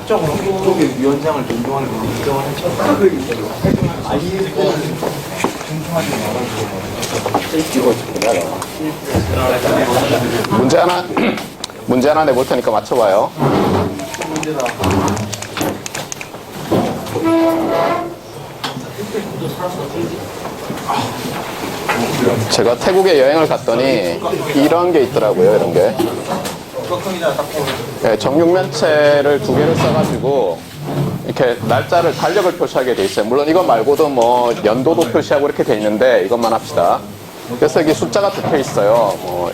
쪽의 위원장을 존중하는 인정을 했죠. 문제 하나 내볼 테니까 맞춰봐요. 제가 태국에 여행을 갔더니 이런 게 있더라고요. 이런 게. 네, 정육면체를 2개를 써가지고 이렇게 날짜를 달력을 표시하게 돼 있어요. 물론 이거 말고도 뭐 연도도 표시하고 이렇게 돼 있는데 이것만 합시다. 그래서 여기 숫자가 적혀 있어요. 뭐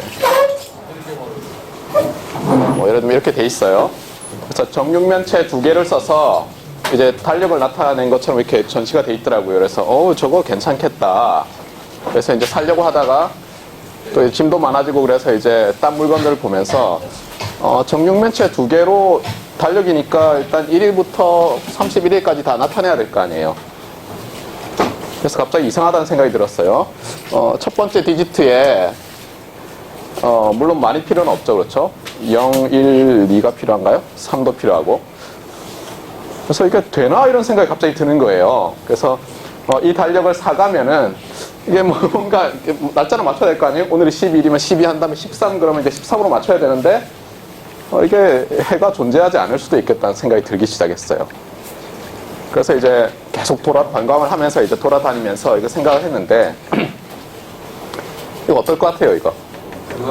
예를 들면 이렇게 돼 있어요. 그래서 정육면체 2개를 써서 이제 달력을 나타낸 것처럼 이렇게 전시가 돼 있더라고요. 그래서 저거 괜찮겠다. 그래서 이제 살려고 하다가 또 짐도 많아지고 그래서 이제 딴 물건들을 보면서 정육면체 2개로 달력이니까 일단 1일부터 31일까지 다 나타내야 될 거 아니에요. 그래서 갑자기 이상하다는 생각이 들었어요. 첫 번째 디지트에 물론 많이 필요는 없죠. 그렇죠? 0, 1, 2가 필요한가요? 3도 필요하고. 그래서 이게 되나? 이런 생각이 갑자기 드는 거예요. 그래서 이 달력을 사가면은 이게 뭔가 날짜를 맞춰야 될 거 아니에요? 오늘이 12일이면 12 한 다음에 13 그러면 이제 13으로 맞춰야 되는데 이게 해가 존재하지 않을 수도 있겠다는 생각이 들기 시작했어요. 그래서 이제 계속 관광을 하면서 이제 돌아다니면서 이거 생각을 했는데 이거 어떨 것 같아요, 이거?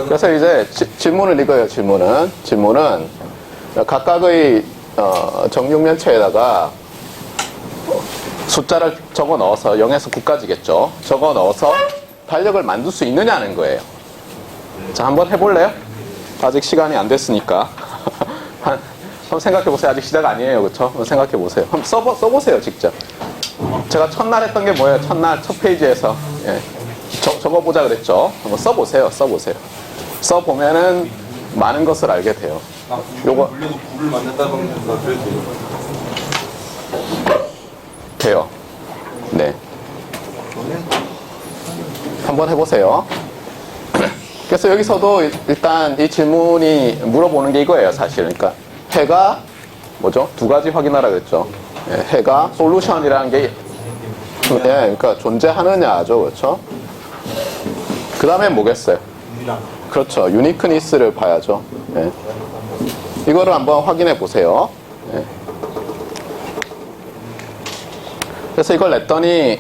그래서 이제 질문을 이거예요, 질문은 각각의 정육면체에다가 숫자를 적어 넣어서 0에서 9까지겠죠. 적어 넣어서 달력을 만들 수 있느냐는 거예요. 자, 한번 해볼래요? 아직 시간이 안 됐으니까. 한번 생각해보세요. 아직 시작 아니에요. 그쵸? 한번 생각해보세요. 한번 써보세요, 직접. 제가 첫날 했던 게 뭐예요? 첫날 첫 페이지에서. 예. 적어보자 그랬죠? 한번 써보세요. 써보면은 많은 것을 알게 돼요. 요거. 물려도 불을 만든다고 하면서 그래도 돼요. 네. 한번 해보세요. 그래서 여기서도 일단 이 질문이 물어보는 게 이거예요, 사실. 그러니까 해가 뭐죠? 2가지 확인하라 그랬죠. 예, 해가 솔루션이라는 게 그러니까 존재하느냐죠, 그렇죠? 그 다음에 뭐겠어요? 그렇죠. 유니크니스를 봐야죠. 예. 이거를 한번 확인해 보세요. 예. 그래서 이걸 냈더니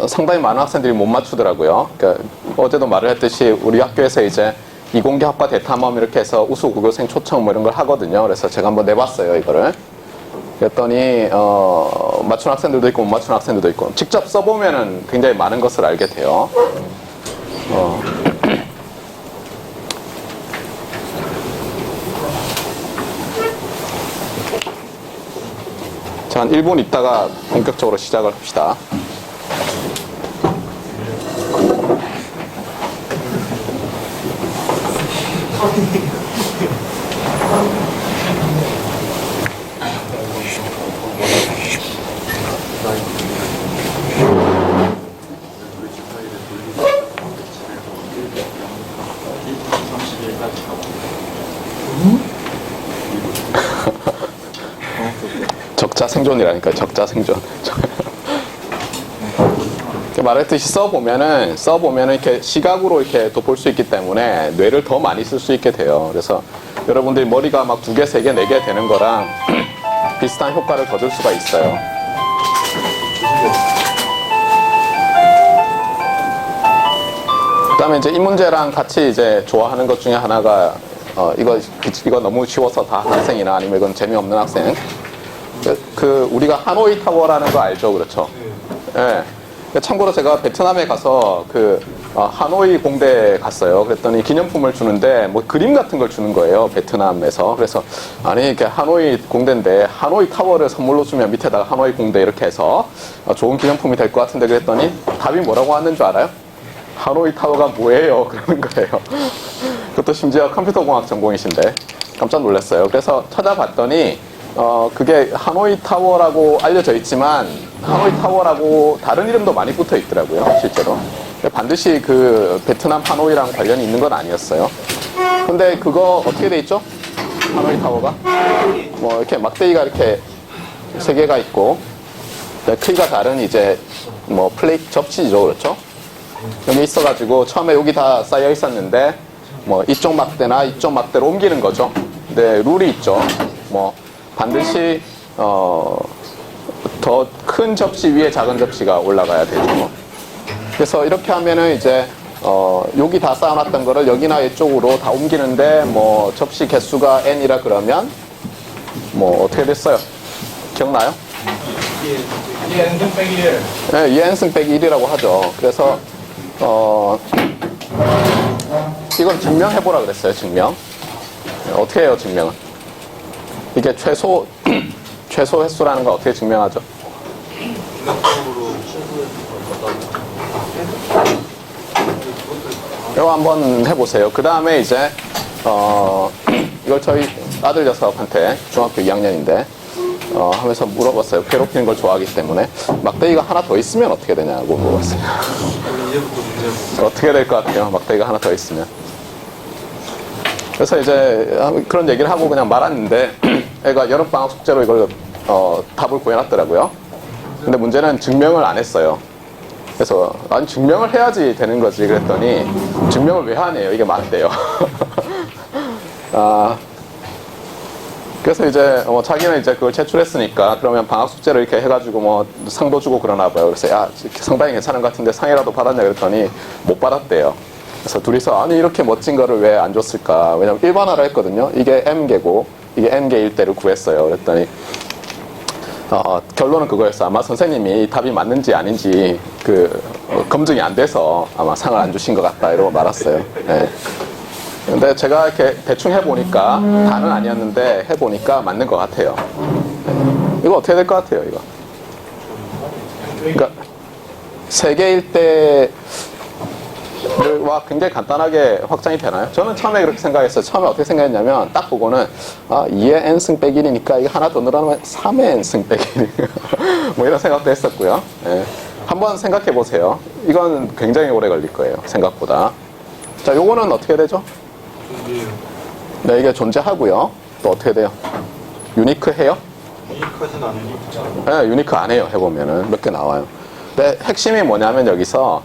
상당히 많은 학생들이 못 맞추더라고요. 그러니까 어제도 말을 했듯이 우리 학교에서 이제 이공계 학과 대탐험 이렇게 해서 우수 고교생 초청 뭐 이런 걸 하거든요. 그래서 제가 한번 내봤어요, 이거를. 그랬더니 맞춘 학생들도 있고 못 맞춘 학생들도 있고 직접 써보면은 굉장히 많은 것을 알게 돼요. 자, 한 1분 있다가 본격적으로 시작을 합시다. 적자 생존이라니까요. 적자 생존. 말했듯이 써보면은 이렇게 시각으로 이렇게 또 볼 수 있기 때문에 뇌를 더 많이 쓸 수 있게 돼요. 그래서 여러분들이 머리가 막 2개, 3개, 4개 되는 거랑 비슷한 효과를 거둘 수가 있어요. 그 다음에 이제 이 문제랑 같이 이제 좋아하는 것 중에 하나가 이거 너무 쉬워서 다 학생이나 아니면 이건 재미없는 학생. 우리가 하노이 타워라는 거 알죠? 그렇죠? 예. 참고로 제가 베트남에 가서 하노이 공대에 갔어요. 그랬더니 기념품을 주는데 뭐 그림 같은 걸 주는 거예요. 베트남에서. 그래서 아니 이렇게 하노이 공대인데 하노이 타워를 선물로 주면 밑에다가 하노이 공대 이렇게 해서 좋은 기념품이 될 것 같은데 그랬더니 답이 뭐라고 왔는 줄 알아요? 하노이 타워가 뭐예요? 그러는 거예요. 그것도 심지어 컴퓨터공학 전공이신데 깜짝 놀랐어요. 그래서 찾아봤더니 그게 하노이 타워라고 알려져 있지만 하노이 타워라고 다른 이름도 많이 붙어 있더라고요, 실제로. 반드시 그 베트남 하노이랑 관련이 있는 건 아니었어요. 근데 그거 어떻게 돼 있죠? 하노이 타워가? 뭐 이렇게 막대기가 이렇게 세 개가 있고, 크기가 다른 이제 뭐 플레이트 접시죠, 그렇죠? 여기 있어가지고 처음에 여기 다 쌓여 있었는데 뭐 이쪽 막대나 이쪽 막대로 옮기는 거죠. 근데 룰이 있죠. 뭐 반드시 더 큰 접시 위에 작은 접시가 올라가야 되죠. 그래서 이렇게 하면은 이제 여기 다 쌓아놨던 거를 여기나 이쪽으로 다 옮기는데 뭐 접시 개수가 n이라 그러면 뭐 어떻게 됐어요? 기억나요? N승 빼기 1. 네, 2n승 빼기 1이라고 하죠. 그래서 이건 증명해보라 그랬어요. 증명. 어떻게 해요, 증명은? 이게 최소 횟수라는 걸 어떻게 증명하죠? 이거 한번 해보세요. 그 다음에 이제 이걸 저희 아들 녀석한테 중학교 2학년인데 하면서 물어봤어요. 괴롭히는 걸 좋아하기 때문에 막대기가 하나 더 있으면 어떻게 되냐고 물어봤어요. 이제부터 문제고. 어떻게 될 것 같아요? 막대기가 하나 더 있으면. 그래서 이제 그런 얘기를 하고 그냥 말았는데 애가 여름방학 숙제로 이걸 답을 구해놨더라고요. 근데 문제는 증명을 안 했어요. 그래서 아니 증명을 해야지 되는 거지 그랬더니 증명을 왜 하네요. 이게 맞대요. 그래서 이제 자기는 이제 그걸 제출했으니까 그러면 방학 숙제를 이렇게 해가지고 뭐 상도 주고 그러나 봐요. 그래서 야 상당히 괜찮은 것 같은데 상이라도 받았냐 그랬더니 못 받았대요. 그래서 둘이서 아니 이렇게 멋진 거를 왜 안 줬을까? 왜냐면 일반화를 했거든요. 이게 m개고 이게 n개일 때를 구했어요. 그랬더니 결론은 그거였어. 아마 선생님이 답이 맞는지 아닌지 검증이 안 돼서 아마 상을 안 주신 것 같다 이러고 말았어요. 네. 근데 제가 이렇게 대충 해보니까 다는 아니었는데 해보니까 맞는 것 같아요. 네. 이거 어떻게 될 것 같아요, 이거? 그러니까 세 개일 때와 굉장히 간단하게 확장이 되나요? 저는 처음에 그렇게 생각했어요. 처음에 어떻게 생각했냐면 딱 보고는 2의 n승 빼기 1이니까 이거 하나 더 늘어나면 3의 n승 빼기 1 뭐 이런 생각도 했었고요. 네. 한번 생각해 보세요. 이건 굉장히 오래 걸릴 거예요. 생각보다. 자, 요거는 어떻게 되죠? 네, 이게 존재하고요. 또 어떻게 돼요? 유니크 해요? 유니크하진 않으니. 네, 유니크 안 해요. 해보면은 몇 개 나와요. 근데 핵심이 뭐냐면 여기서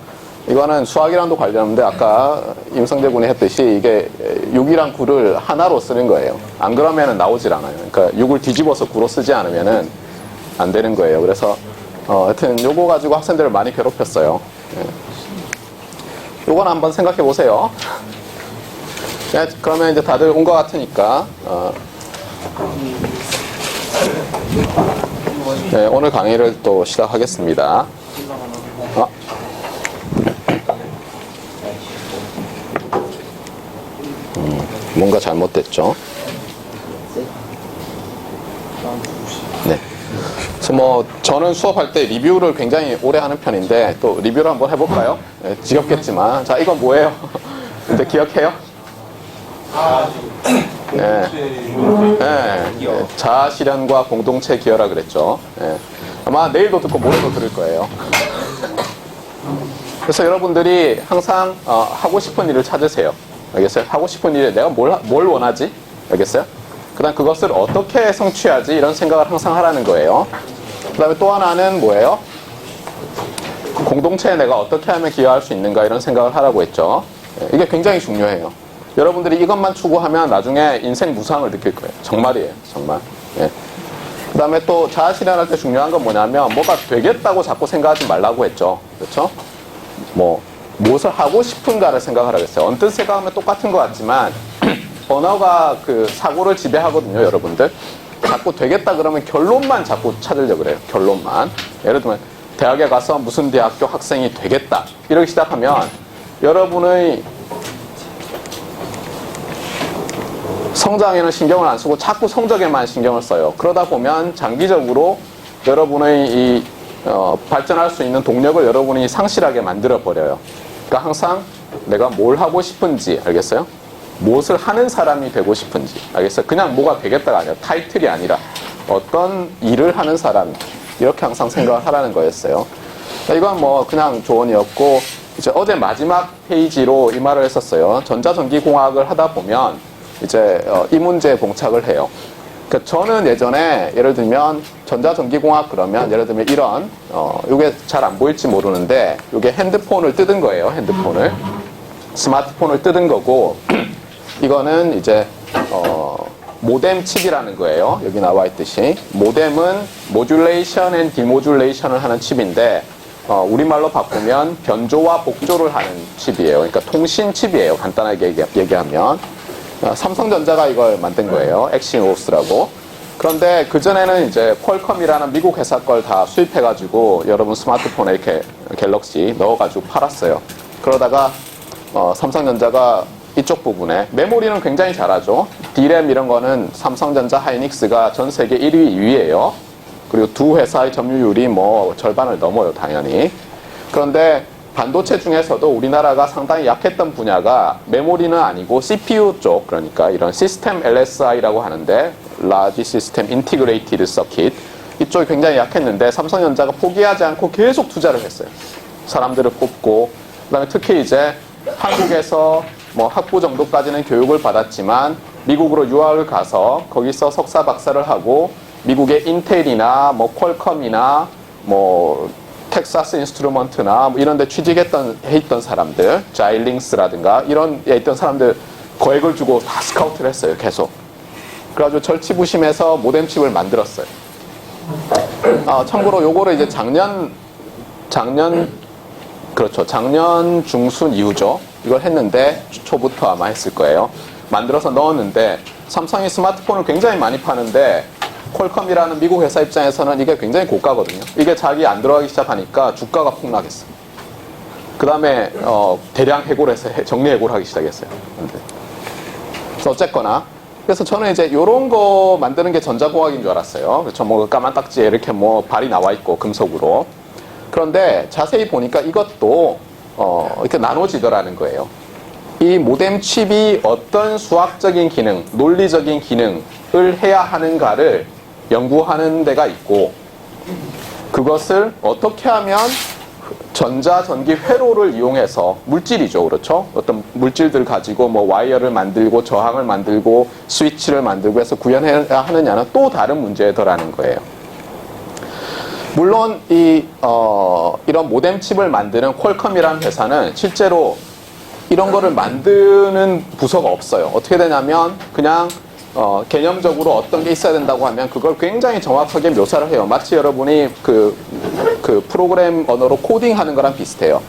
이거는 수학이랑도 관련인데 아까 임성재 군이 했듯이 이게 6이랑 9를 하나로 쓰는 거예요. 안 그러면은 나오질 않아요. 그러니까 6을 뒤집어서 9로 쓰지 않으면은 안 되는 거예요. 그래서 하여튼 요거 가지고 학생들을 많이 괴롭혔어요. 네. 요건 한번 생각해 보세요. 네, 그러면 이제 다들 온 것 같으니까 네, 오늘 강의를 또 시작하겠습니다. 뭔가 잘못됐죠? 네. 그래서 뭐 저는 수업할 때 리뷰를 굉장히 오래 하는 편인데 또 리뷰를 한번 해볼까요? 네, 지겹겠지만 자 이건 뭐예요? 근데 기억해요? 네. 네. 자아 실현과 공동체 기여라 그랬죠. 네. 아마 내일도 듣고 모레도 들을 거예요. 그래서 여러분들이 항상 하고 싶은 일을 찾으세요. 알겠어요? 하고 싶은 일에 내가 뭘 원하지? 알겠어요? 그 다음 그것을 어떻게 성취하지? 이런 생각을 항상 하라는 거예요. 그 다음에 또 하나는 뭐예요? 공동체에 내가 어떻게 하면 기여할 수 있는가 이런 생각을 하라고 했죠. 이게 굉장히 중요해요. 여러분들이 이것만 추구하면 나중에 인생 무상을 느낄 거예요. 정말이에요. 정말. 예. 그 다음에 또 자아 실현할 때 중요한 건 뭐냐면 뭐가 되겠다고 자꾸 생각하지 말라고 했죠. 그렇죠? 무엇을 하고 싶은가를 생각하라고 했어요. 언뜻 생각하면 똑같은 것 같지만 언어가 그 사고를 지배하거든요. 여러분들. 자꾸 되겠다 그러면 결론만 자꾸 찾으려고 그래요. 결론만. 예를 들면 대학에 가서 무슨 대학교 학생이 되겠다. 이렇게 시작하면 여러분의 성장에는 신경을 안 쓰고 자꾸 성적에만 신경을 써요. 그러다 보면 장기적으로 여러분의 이 발전할 수 있는 동력을 여러분이 상실하게 만들어 버려요. 그러니까 항상 내가 뭘 하고 싶은지 알겠어요? 무엇을 하는 사람이 되고 싶은지 알겠어요? 그냥 뭐가 되겠다가 아니라 타이틀이 아니라 어떤 일을 하는 사람 이렇게 항상 생각을 하라는 거였어요. 이건 뭐 그냥 조언이었고 이제 어제 마지막 페이지로 이 말을 했었어요. 전자전기공학을 하다 보면 이제 이 문제에 봉착을 해요. 그러니까 저는 예전에 예를 들면 전자전기공학 그러면 예를 들면 이런 이게 잘 안 보일지 모르는데 이게 핸드폰을 뜯은 거예요. 핸드폰을 스마트폰을 뜯은 거고 이거는 이제 모뎀 칩이라는 거예요. 여기 나와 있듯이 모뎀은 모듈레이션 앤 디모듈레이션을 하는 칩인데 우리말로 바꾸면 변조와 복조를 하는 칩이에요. 그러니까 통신 칩이에요. 간단하게 얘기하면 삼성전자가 이걸 만든 거예요. 엑시노스라고. 그런데 그전에는 이제 퀄컴이라는 미국 회사 걸 다 수입해가지고 여러분 스마트폰에 이렇게 갤럭시 넣어가지고 팔았어요. 그러다가 삼성전자가 이쪽 부분에 메모리는 굉장히 잘하죠. D램 이런 거는 삼성전자, 하이닉스가 전 세계 1위, 2위예요. 그리고 두 회사의 점유율이 뭐 절반을 넘어요, 당연히. 그런데 반도체 중에서도 우리나라가 상당히 약했던 분야가 메모리는 아니고 CPU 쪽, 그러니까 이런 시스템 LSI라고 하는데 Large System Integrated Circuit 이쪽이 굉장히 약했는데 삼성전자가 포기하지 않고 계속 투자를 했어요. 사람들을 뽑고 그다음에 특히 이제 한국에서 뭐 학부 정도까지는 교육을 받았지만 미국으로 유학을 가서 거기서 석사 박사를 하고 미국의 인텔이나 뭐 퀄컴이나 뭐 텍사스 인스트루먼트나 뭐 이런 데 취직했던 사람들, 자일링스라든가 이런 데 있던 사람들 거액을 주고 다 스카우트를 했어요, 계속. 그래가지고 절치부심해서 모뎀칩을 만들었어요. 참고로 요거를 이제 작년 중순 이후죠. 이걸 했는데 초부터 아마 했을 거예요. 만들어서 넣었는데 삼성이 스마트폰을 굉장히 많이 파는데 퀄컴이라는 미국 회사 입장에서는 이게 굉장히 고가거든요. 이게 자기 안 들어가기 시작하니까 주가가 폭락했어요. 그 다음에 대량 해고해서 정리해고를 하기 시작했어요. 그래서 어쨌거나 그래서 저는 이제 이런 거 만드는 게 전자공학인 줄 알았어요. 그렇죠. 뭐 까만 딱지에 이렇게 뭐 발이 나와 있고 금속으로. 그런데 자세히 보니까 이것도 이렇게 나눠지더라는 거예요. 이 모뎀 칩이 어떤 수학적인 기능, 논리적인 기능을 해야 하는가를 연구하는 데가 있고 그것을 어떻게 하면 전자전기 회로를 이용해서 물질이죠. 그렇죠? 어떤 물질들 가지고 뭐 와이어를 만들고 저항을 만들고 스위치를 만들고 해서 구현해야 하느냐는 또 다른 문제더라는 거예요. 물론 이런 모뎀 칩을 만드는 퀄컴이라는 회사는 실제로 이런 거를 만드는 부서가 없어요. 어떻게 되냐면 그냥 개념적으로 어떤 게 있어야 된다고 하면 그걸 굉장히 정확하게 묘사를 해요. 마치 여러분이 그 프로그램 언어로 코딩하는 거랑 비슷해요.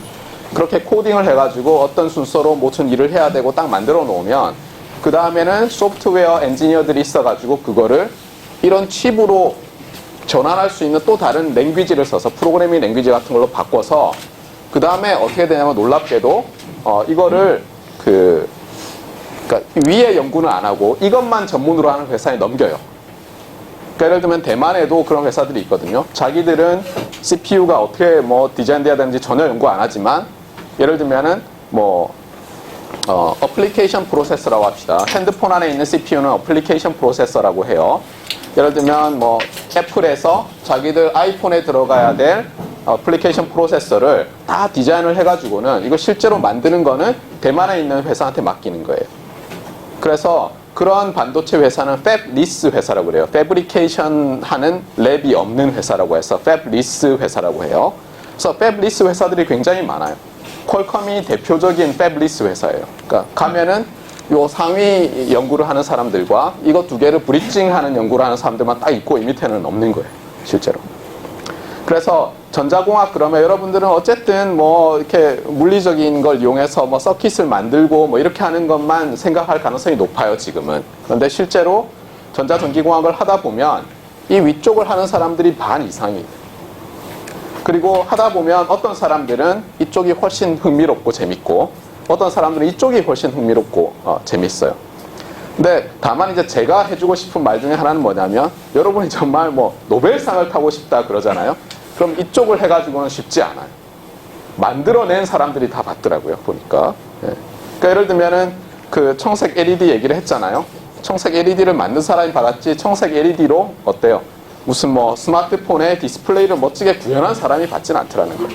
그렇게 코딩을 해가지고 어떤 순서로 무슨 일을 해야 되고 딱 만들어 놓으면 그 다음에는 소프트웨어 엔지니어들이 있어가지고 그거를 이런 칩으로 전환할 수 있는 또 다른 랭귀지를 써서 프로그래밍 랭귀지 같은 걸로 바꿔서 그 다음에 어떻게 되냐면 놀랍게도 이거를 그러니까 위에 연구는 안 하고 이것만 전문으로 하는 회사에 넘겨요. 그러니까 예를 들면 대만에도 그런 회사들이 있거든요. 자기들은 CPU가 어떻게 뭐 디자인돼야 되는지 전혀 연구 안 하지만 예를 들면은 뭐 어플리케이션 프로세서라고 합시다. 핸드폰 안에 있는 CPU는 어플리케이션 프로세서라고 해요. 예를 들면 뭐 애플에서 자기들 아이폰에 들어가야 될 어플리케이션 프로세서를 다 디자인을 해가지고는 이거 실제로 만드는 거는 대만에 있는 회사한테 맡기는 거예요. 그래서 그런 반도체 회사는 팹리스 회사라고 그래요. 패브리케이션 하는 랩이 없는 회사라고 해서 팹리스 회사라고 해요. 그래서 팹리스 회사들이 굉장히 많아요. 퀄컴이 대표적인 팹리스 회사예요. 그러니까 가면은 요 상위 연구를 하는 사람들과 이거 두 개를 브릿징하는 연구를 하는 사람들만 딱 있고 이 밑에는 없는 거예요. 실제로. 그래서 전자공학 그러면 여러분들은 어쨌든 뭐 이렇게 물리적인 걸 이용해서 뭐 서킷을 만들고 뭐 이렇게 하는 것만 생각할 가능성이 높아요, 지금은. 그런데 실제로 전자전기공학을 하다 보면 이 위쪽을 하는 사람들이 반 이상이에요. 그리고 하다 보면 어떤 사람들은 이쪽이 훨씬 흥미롭고 재밌고 어떤 사람들은 이쪽이 훨씬 흥미롭고 재밌어요. 근데 다만 이제 제가 해주고 싶은 말 중에 하나는 뭐냐면 여러분이 정말 뭐 노벨상을 타고 싶다 그러잖아요. 그럼 이쪽을 해가지고는 쉽지 않아요. 만들어낸 사람들이 다 받더라고요, 보니까. 예. 그러니까 예를 들면은 그 청색 LED 얘기를 했잖아요. 청색 LED를 만든 사람이 받았지 청색 LED로 어때요? 무슨 뭐 스마트폰에 디스플레이를 멋지게 구현한 사람이 받진 않더라는 거예요.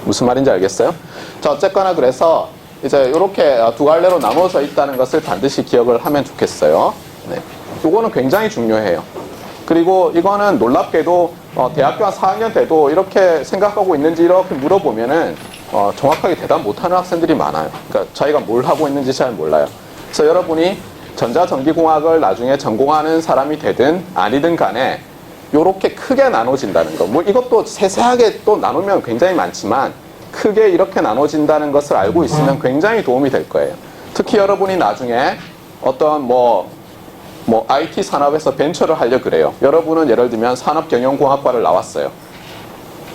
무슨 말인지 알겠어요? 자, 어쨌거나 그래서 이제 이렇게 두 갈래로 나눠져 있다는 것을 반드시 기억을 하면 좋겠어요. 네. 이거는 굉장히 중요해요. 그리고 이거는 놀랍게도 대학교 한 4학년 때도 이렇게 생각하고 있는지 이렇게 물어보면은 정확하게 대답 못하는 학생들이 많아요. 그러니까 자기가 뭘 하고 있는지 잘 몰라요. 그래서 여러분이 전자전기공학을 나중에 전공하는 사람이 되든 아니든 간에 이렇게 크게 나눠진다는 거. 뭐 이것도 세세하게 또 나누면 굉장히 많지만 크게 이렇게 나눠진다는 것을 알고 있으면 굉장히 도움이 될 거예요. 특히 여러분이 나중에 어떤 뭐 IT 산업에서 벤처를 하려 그래요. 여러분은 예를 들면 산업경영공학과를 나왔어요.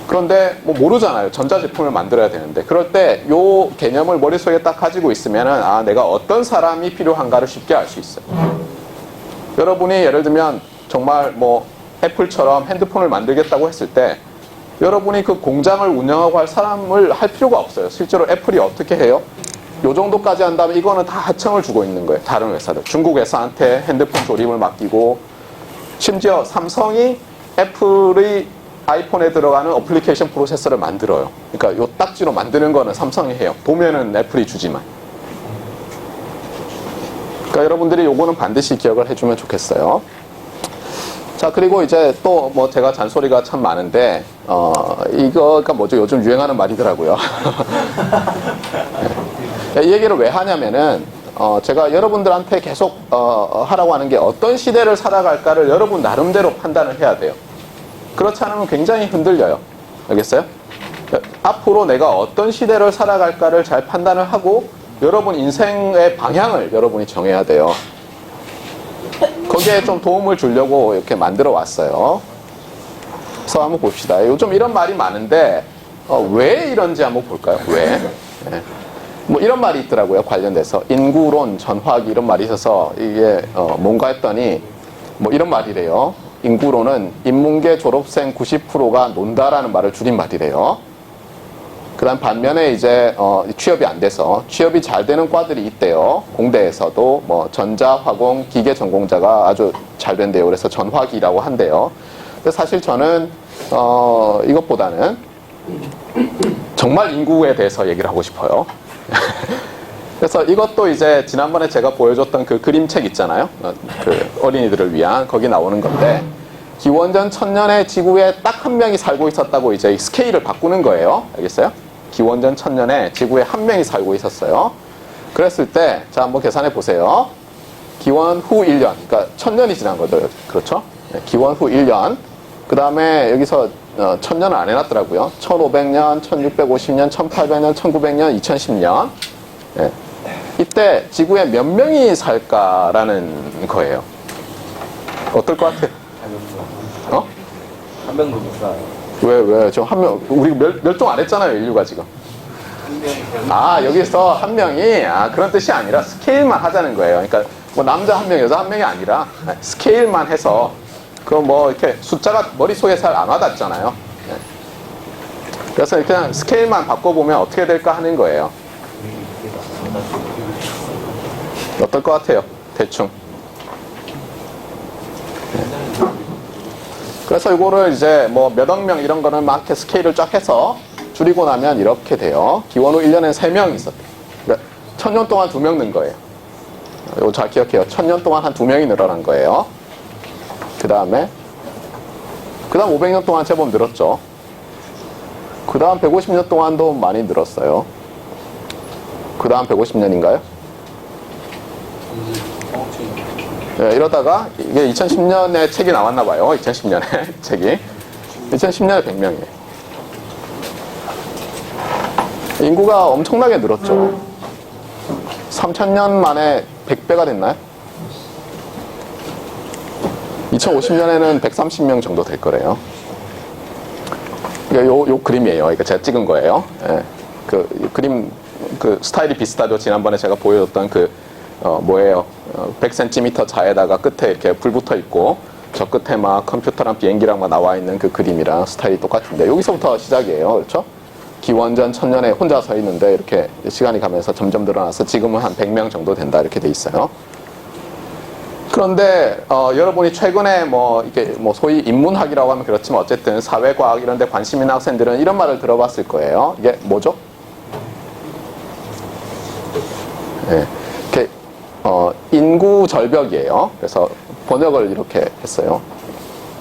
그런데 뭐 모르잖아요. 전자제품을 만들어야 되는데. 그럴 때 요 개념을 머릿속에 딱 가지고 있으면은 아, 내가 어떤 사람이 필요한가를 쉽게 알 수 있어요. 여러분이 예를 들면 정말 뭐 애플처럼 핸드폰을 만들겠다고 했을 때 여러분이 그 공장을 운영하고 할 사람을 할 필요가 없어요. 실제로 애플이 어떻게 해요? 요 정도까지 한다면 이거는 다 하청을 주고 있는 거예요. 다른 회사들. 중국 회사한테 핸드폰 조립을 맡기고 심지어 삼성이 애플의 아이폰에 들어가는 어플리케이션 프로세서를 만들어요. 그러니까 요 딱지로 만드는 거는 삼성이 해요. 도면은 애플이 주지만. 그러니까 여러분들이 요거는 반드시 기억을 해주면 좋겠어요. 자, 그리고 이제 또 뭐 제가 잔소리가 참 많은데 이거가 뭐죠? 요즘 유행하는 말이더라고요. 이 얘기를 왜 하냐면은 제가 여러분들한테 계속 하라고 하는 게 어떤 시대를 살아갈까를 여러분 나름대로 판단을 해야 돼요. 그렇지 않으면 굉장히 흔들려요. 알겠어요? 앞으로 내가 어떤 시대를 살아갈까를 잘 판단을 하고 여러분 인생의 방향을 여러분이 정해야 돼요. 거기에 좀 도움을 주려고 이렇게 만들어 왔어요. 그래서 한번 봅시다. 요즘 이런 말이 많은데 왜 이런지 한번 볼까요? 왜? 네. 뭐 이런 말이 있더라고요. 관련돼서 인구론, 전화기 이런 말이 있어서 이게 뭔가 했더니 뭐 이런 말이래요. 인구론은 인문계 졸업생 90%가 논다라는 말을 줄인 말이래요. 그 다음 반면에 이제 취업이 안 돼서 취업이 잘 되는 과들이 있대요. 공대에서도 뭐 전자, 화공, 기계 전공자가 아주 잘 된대요. 그래서 전화기라고 한대요. 근데 사실 저는 이것보다는 정말 인구에 대해서 얘기를 하고 싶어요. 그래서 이것도 이제 지난번에 제가 보여줬던 그 그림책 있잖아요. 그 어린이들을 위한 거기 나오는 건데 기원전 1000년에 지구에 딱 한 명이 살고 있었다고 이제 스케일을 바꾸는 거예요. 알겠어요? 기원전 1000년에 지구에 한 명이 살고 있었어요. 그랬을 때, 자, 한번 계산해 보세요. 기원 후 1년, 그러니까 1000년이 지난 거죠. 그렇죠? 네, 기원 후 1년. 그 다음에 여기서 1000년을 안 해놨더라고요. 1500년, 1650년, 1800년, 1900년, 2010년. 네. 이때 지구에 몇 명이 살까라는 거예요. 어떨 것 같아? 한 명도 못 살아요. 왜? 저 한 명, 우리 멸종 안 했잖아요, 인류가 지금. 아, 여기서 한 명이, 그런 뜻이 아니라 스케일만 하자는 거예요. 그러니까 뭐 남자 한 명, 여자 한 명이 아니라 스케일만 해서 그 뭐 이렇게 숫자가 머릿속에 잘 안 와닿잖아요. 그래서 그냥 스케일만 바꿔보면 어떻게 될까 하는 거예요. 어떨 것 같아요? 대충. 그래서 이거를 이제 뭐 몇억 명 이런 거는 막 이렇게 스케일을 쫙 해서 줄이고 나면 이렇게 돼요. 기원 후 1년에 3명 있었대요. 그러니까 1000년 동안 2명 는 거예요. 이거 잘 기억해요. 1000년 동안 한 2명이 늘어난 거예요. 그 다음 500년 동안 제법 늘었죠. 그 다음 150년 동안도 많이 늘었어요. 그 다음 150년인가요? 네, 이러다가 이게 2010년에 책이 나왔나 봐요. 2010년에 책이. 2010년에 100명이에요. 인구가 엄청나게 늘었죠. 3000년 만에 100배가 됐나요? 2050년에는 130명 정도 될 거래요. 요 그림이에요. 그러니까 제가 찍은 거예요. 예. 그 그림, 그 스타일이 비슷하죠. 지난번에 제가 보여줬던 뭐예요? 100cm 자에다가 끝에 이렇게 불 붙어 있고, 저 끝에 막 컴퓨터랑 비행기랑 막 나와 있는 그 그림이랑 스타일이 똑같은데, 여기서부터 시작이에요. 그렇죠? 기원전 1000년에 혼자 서 있는데, 이렇게 시간이 가면서 점점 늘어나서 지금은 한 100명 정도 된다. 이렇게 돼 있어요. 그런데 여러분이 최근에 뭐 이게 뭐 소위 인문학이라고 하면 그렇지만 어쨌든 사회과학 이런 데 관심 있는 학생들은 이런 말을 들어봤을 거예요. 이게 뭐죠? 네. 이렇게 인구 절벽이에요. 그래서 번역을 이렇게 했어요.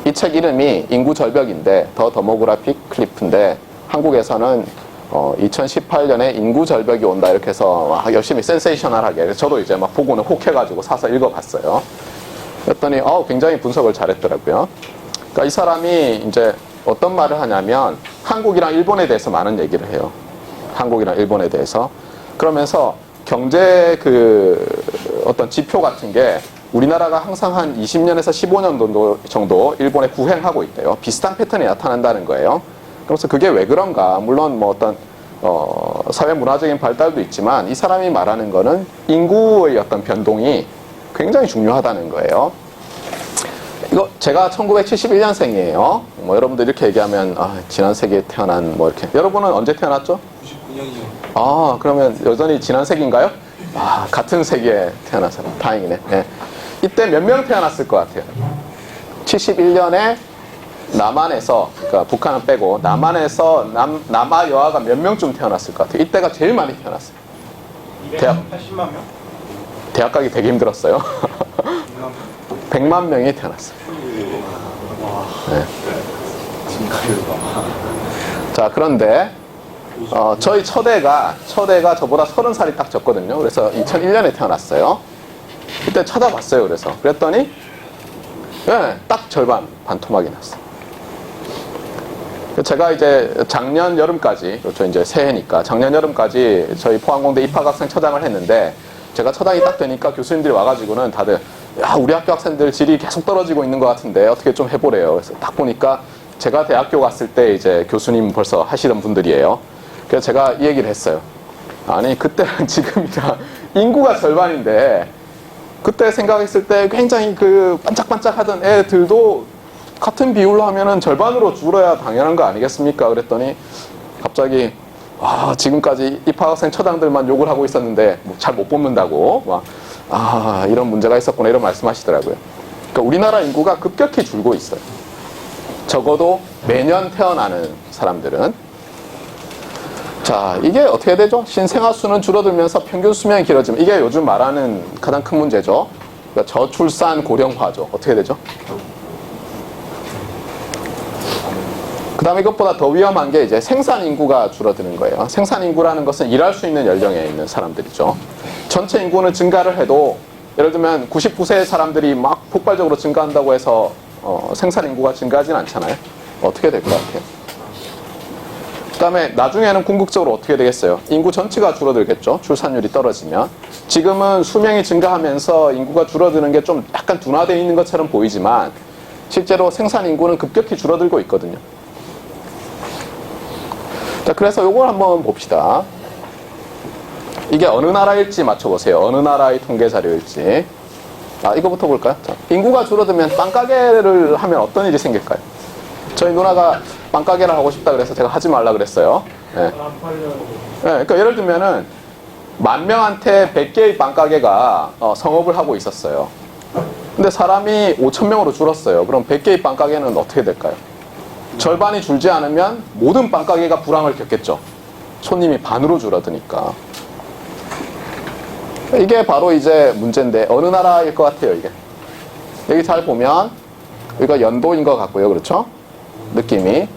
이 책 이름이 인구 절벽인데 더 데모그래픽 클리프인데 한국에서는 2018년에 인구 절벽이 온다 이렇게 해서 열심히 센세이셔널하게 저도 이제 막 보고는 혹해가지고 사서 읽어봤어요. 그랬더니 굉장히 분석을 잘했더라고요. 그러니까 이 사람이 이제 어떤 말을 하냐면 한국이랑 일본에 대해서 많은 얘기를 해요. 한국이랑 일본에 대해서. 그러면서 경제 어떤 지표 같은 게 우리나라가 항상 한 20년에서 15년 정도 일본에 구행하고 있대요. 비슷한 패턴이 나타난다는 거예요. 그래서 그게 왜 그런가? 물론 뭐 어떤 사회 문화적인 발달도 있지만 이 사람이 말하는 거는 인구의 어떤 변동이 굉장히 중요하다는 거예요. 이거 제가 1971년생이에요. 뭐 여러분들 이렇게 얘기하면 지난 세기에 태어난 뭐 이렇게. 여러분은 언제 태어났죠? 99년이요. 그러면 여전히 지난 세기인가요? 같은 세기에 태어나서 다행이네. 네. 이때 몇 명 태어났을 것 같아요? 71년에 남한에서, 그러니까 북한은 빼고 남한에서 남아 여아가 몇 명쯤 태어났을 것 같아요? 이때가 제일 많이 태어났어요. 280만 명? 대학 가기 되게 힘들었어요. 100만 명이 태어났어요. 네. 자, 그런데 저희 처대가 저보다 30살이 딱 적거든요. 그래서 2001년에 태어났어요. 그때 찾아봤어요. 그랬더니 딱 절반 반토막이 났어요. 제가 이제 작년 여름까지, 그렇죠, 이제 새해니까 작년 여름까지 저희 포항공대 입학학생 처장을 했는데 제가 처장이 딱 되니까 교수님들이 와가지고는 다들 우리 학교 학생들 질이 계속 떨어지고 있는 것 같은데 어떻게 좀 해보래요. 그래서 딱 보니까 제가 대학교 갔을 때 이제 교수님 벌써 하시던 분들이에요. 그래서 제가 이 얘기를 했어요. 아니 그때랑 지금이랑 인구가 절반인데 그때 생각했을 때 굉장히 반짝반짝하던 애들도 같은 비율로 하면은 절반으로 줄어야 당연한 거 아니겠습니까? 그랬더니 갑자기 지금까지 입학학생 처장들만 욕을 하고 있었는데 잘 못 뽑는다고 이런 문제가 있었구나 이런 말씀하시더라고요. 그러니까 우리나라 인구가 급격히 줄고 있어요. 적어도 매년 태어나는 사람들은. 자, 이게 어떻게 되죠? 신생아 수는 줄어들면서 평균 수명이 길어지면 이게 요즘 말하는 가장 큰 문제죠. 그러니까 저출산 고령화죠. 어떻게 되죠? 그 다음에 이것보다 더 위험한 게 이제 생산 인구가 줄어드는 거예요. 생산 인구라는 것은 일할 수 있는 연령에 있는 사람들이죠. 전체 인구는 증가를 해도 예를 들면 99세 사람들이 막 폭발적으로 증가한다고 해서 생산 인구가 증가하진 않잖아요. 어떻게 될 것 같아요? 그 다음에 나중에는 궁극적으로 어떻게 되겠어요? 인구 전체가 줄어들겠죠. 출산율이 떨어지면. 지금은 수명이 증가하면서 인구가 줄어드는 게 좀 약간 둔화되어 있는 것처럼 보이지만 실제로 생산 인구는 급격히 줄어들고 있거든요. 자, 그래서 요걸 한번 봅시다. 이게 어느 나라일지 맞춰보세요. 어느 나라의 통계 자료일지. 이거부터 볼까요? 자, 인구가 줄어들면 빵가게를 하면 어떤 일이 생길까요? 저희 누나가 빵가게를 하고 싶다 그래서 제가 하지 말라 그랬어요. 네. 그러니까 예를 들면은 10,000명한테 100개의 빵가게가 성업을 하고 있었어요. 근데 사람이 5,000명으로 줄었어요. 그럼 100개의 빵가게는 어떻게 될까요? 절반이 줄지 않으면 모든 빵가게가 불황을 겪겠죠. 손님이 반으로 줄어드니까. 이게 바로 이제 문제인데 어느 나라일 것 같아요, 이게. 여기 잘 보면 여기가 연도인 것 같고요. 그렇죠? 느낌이.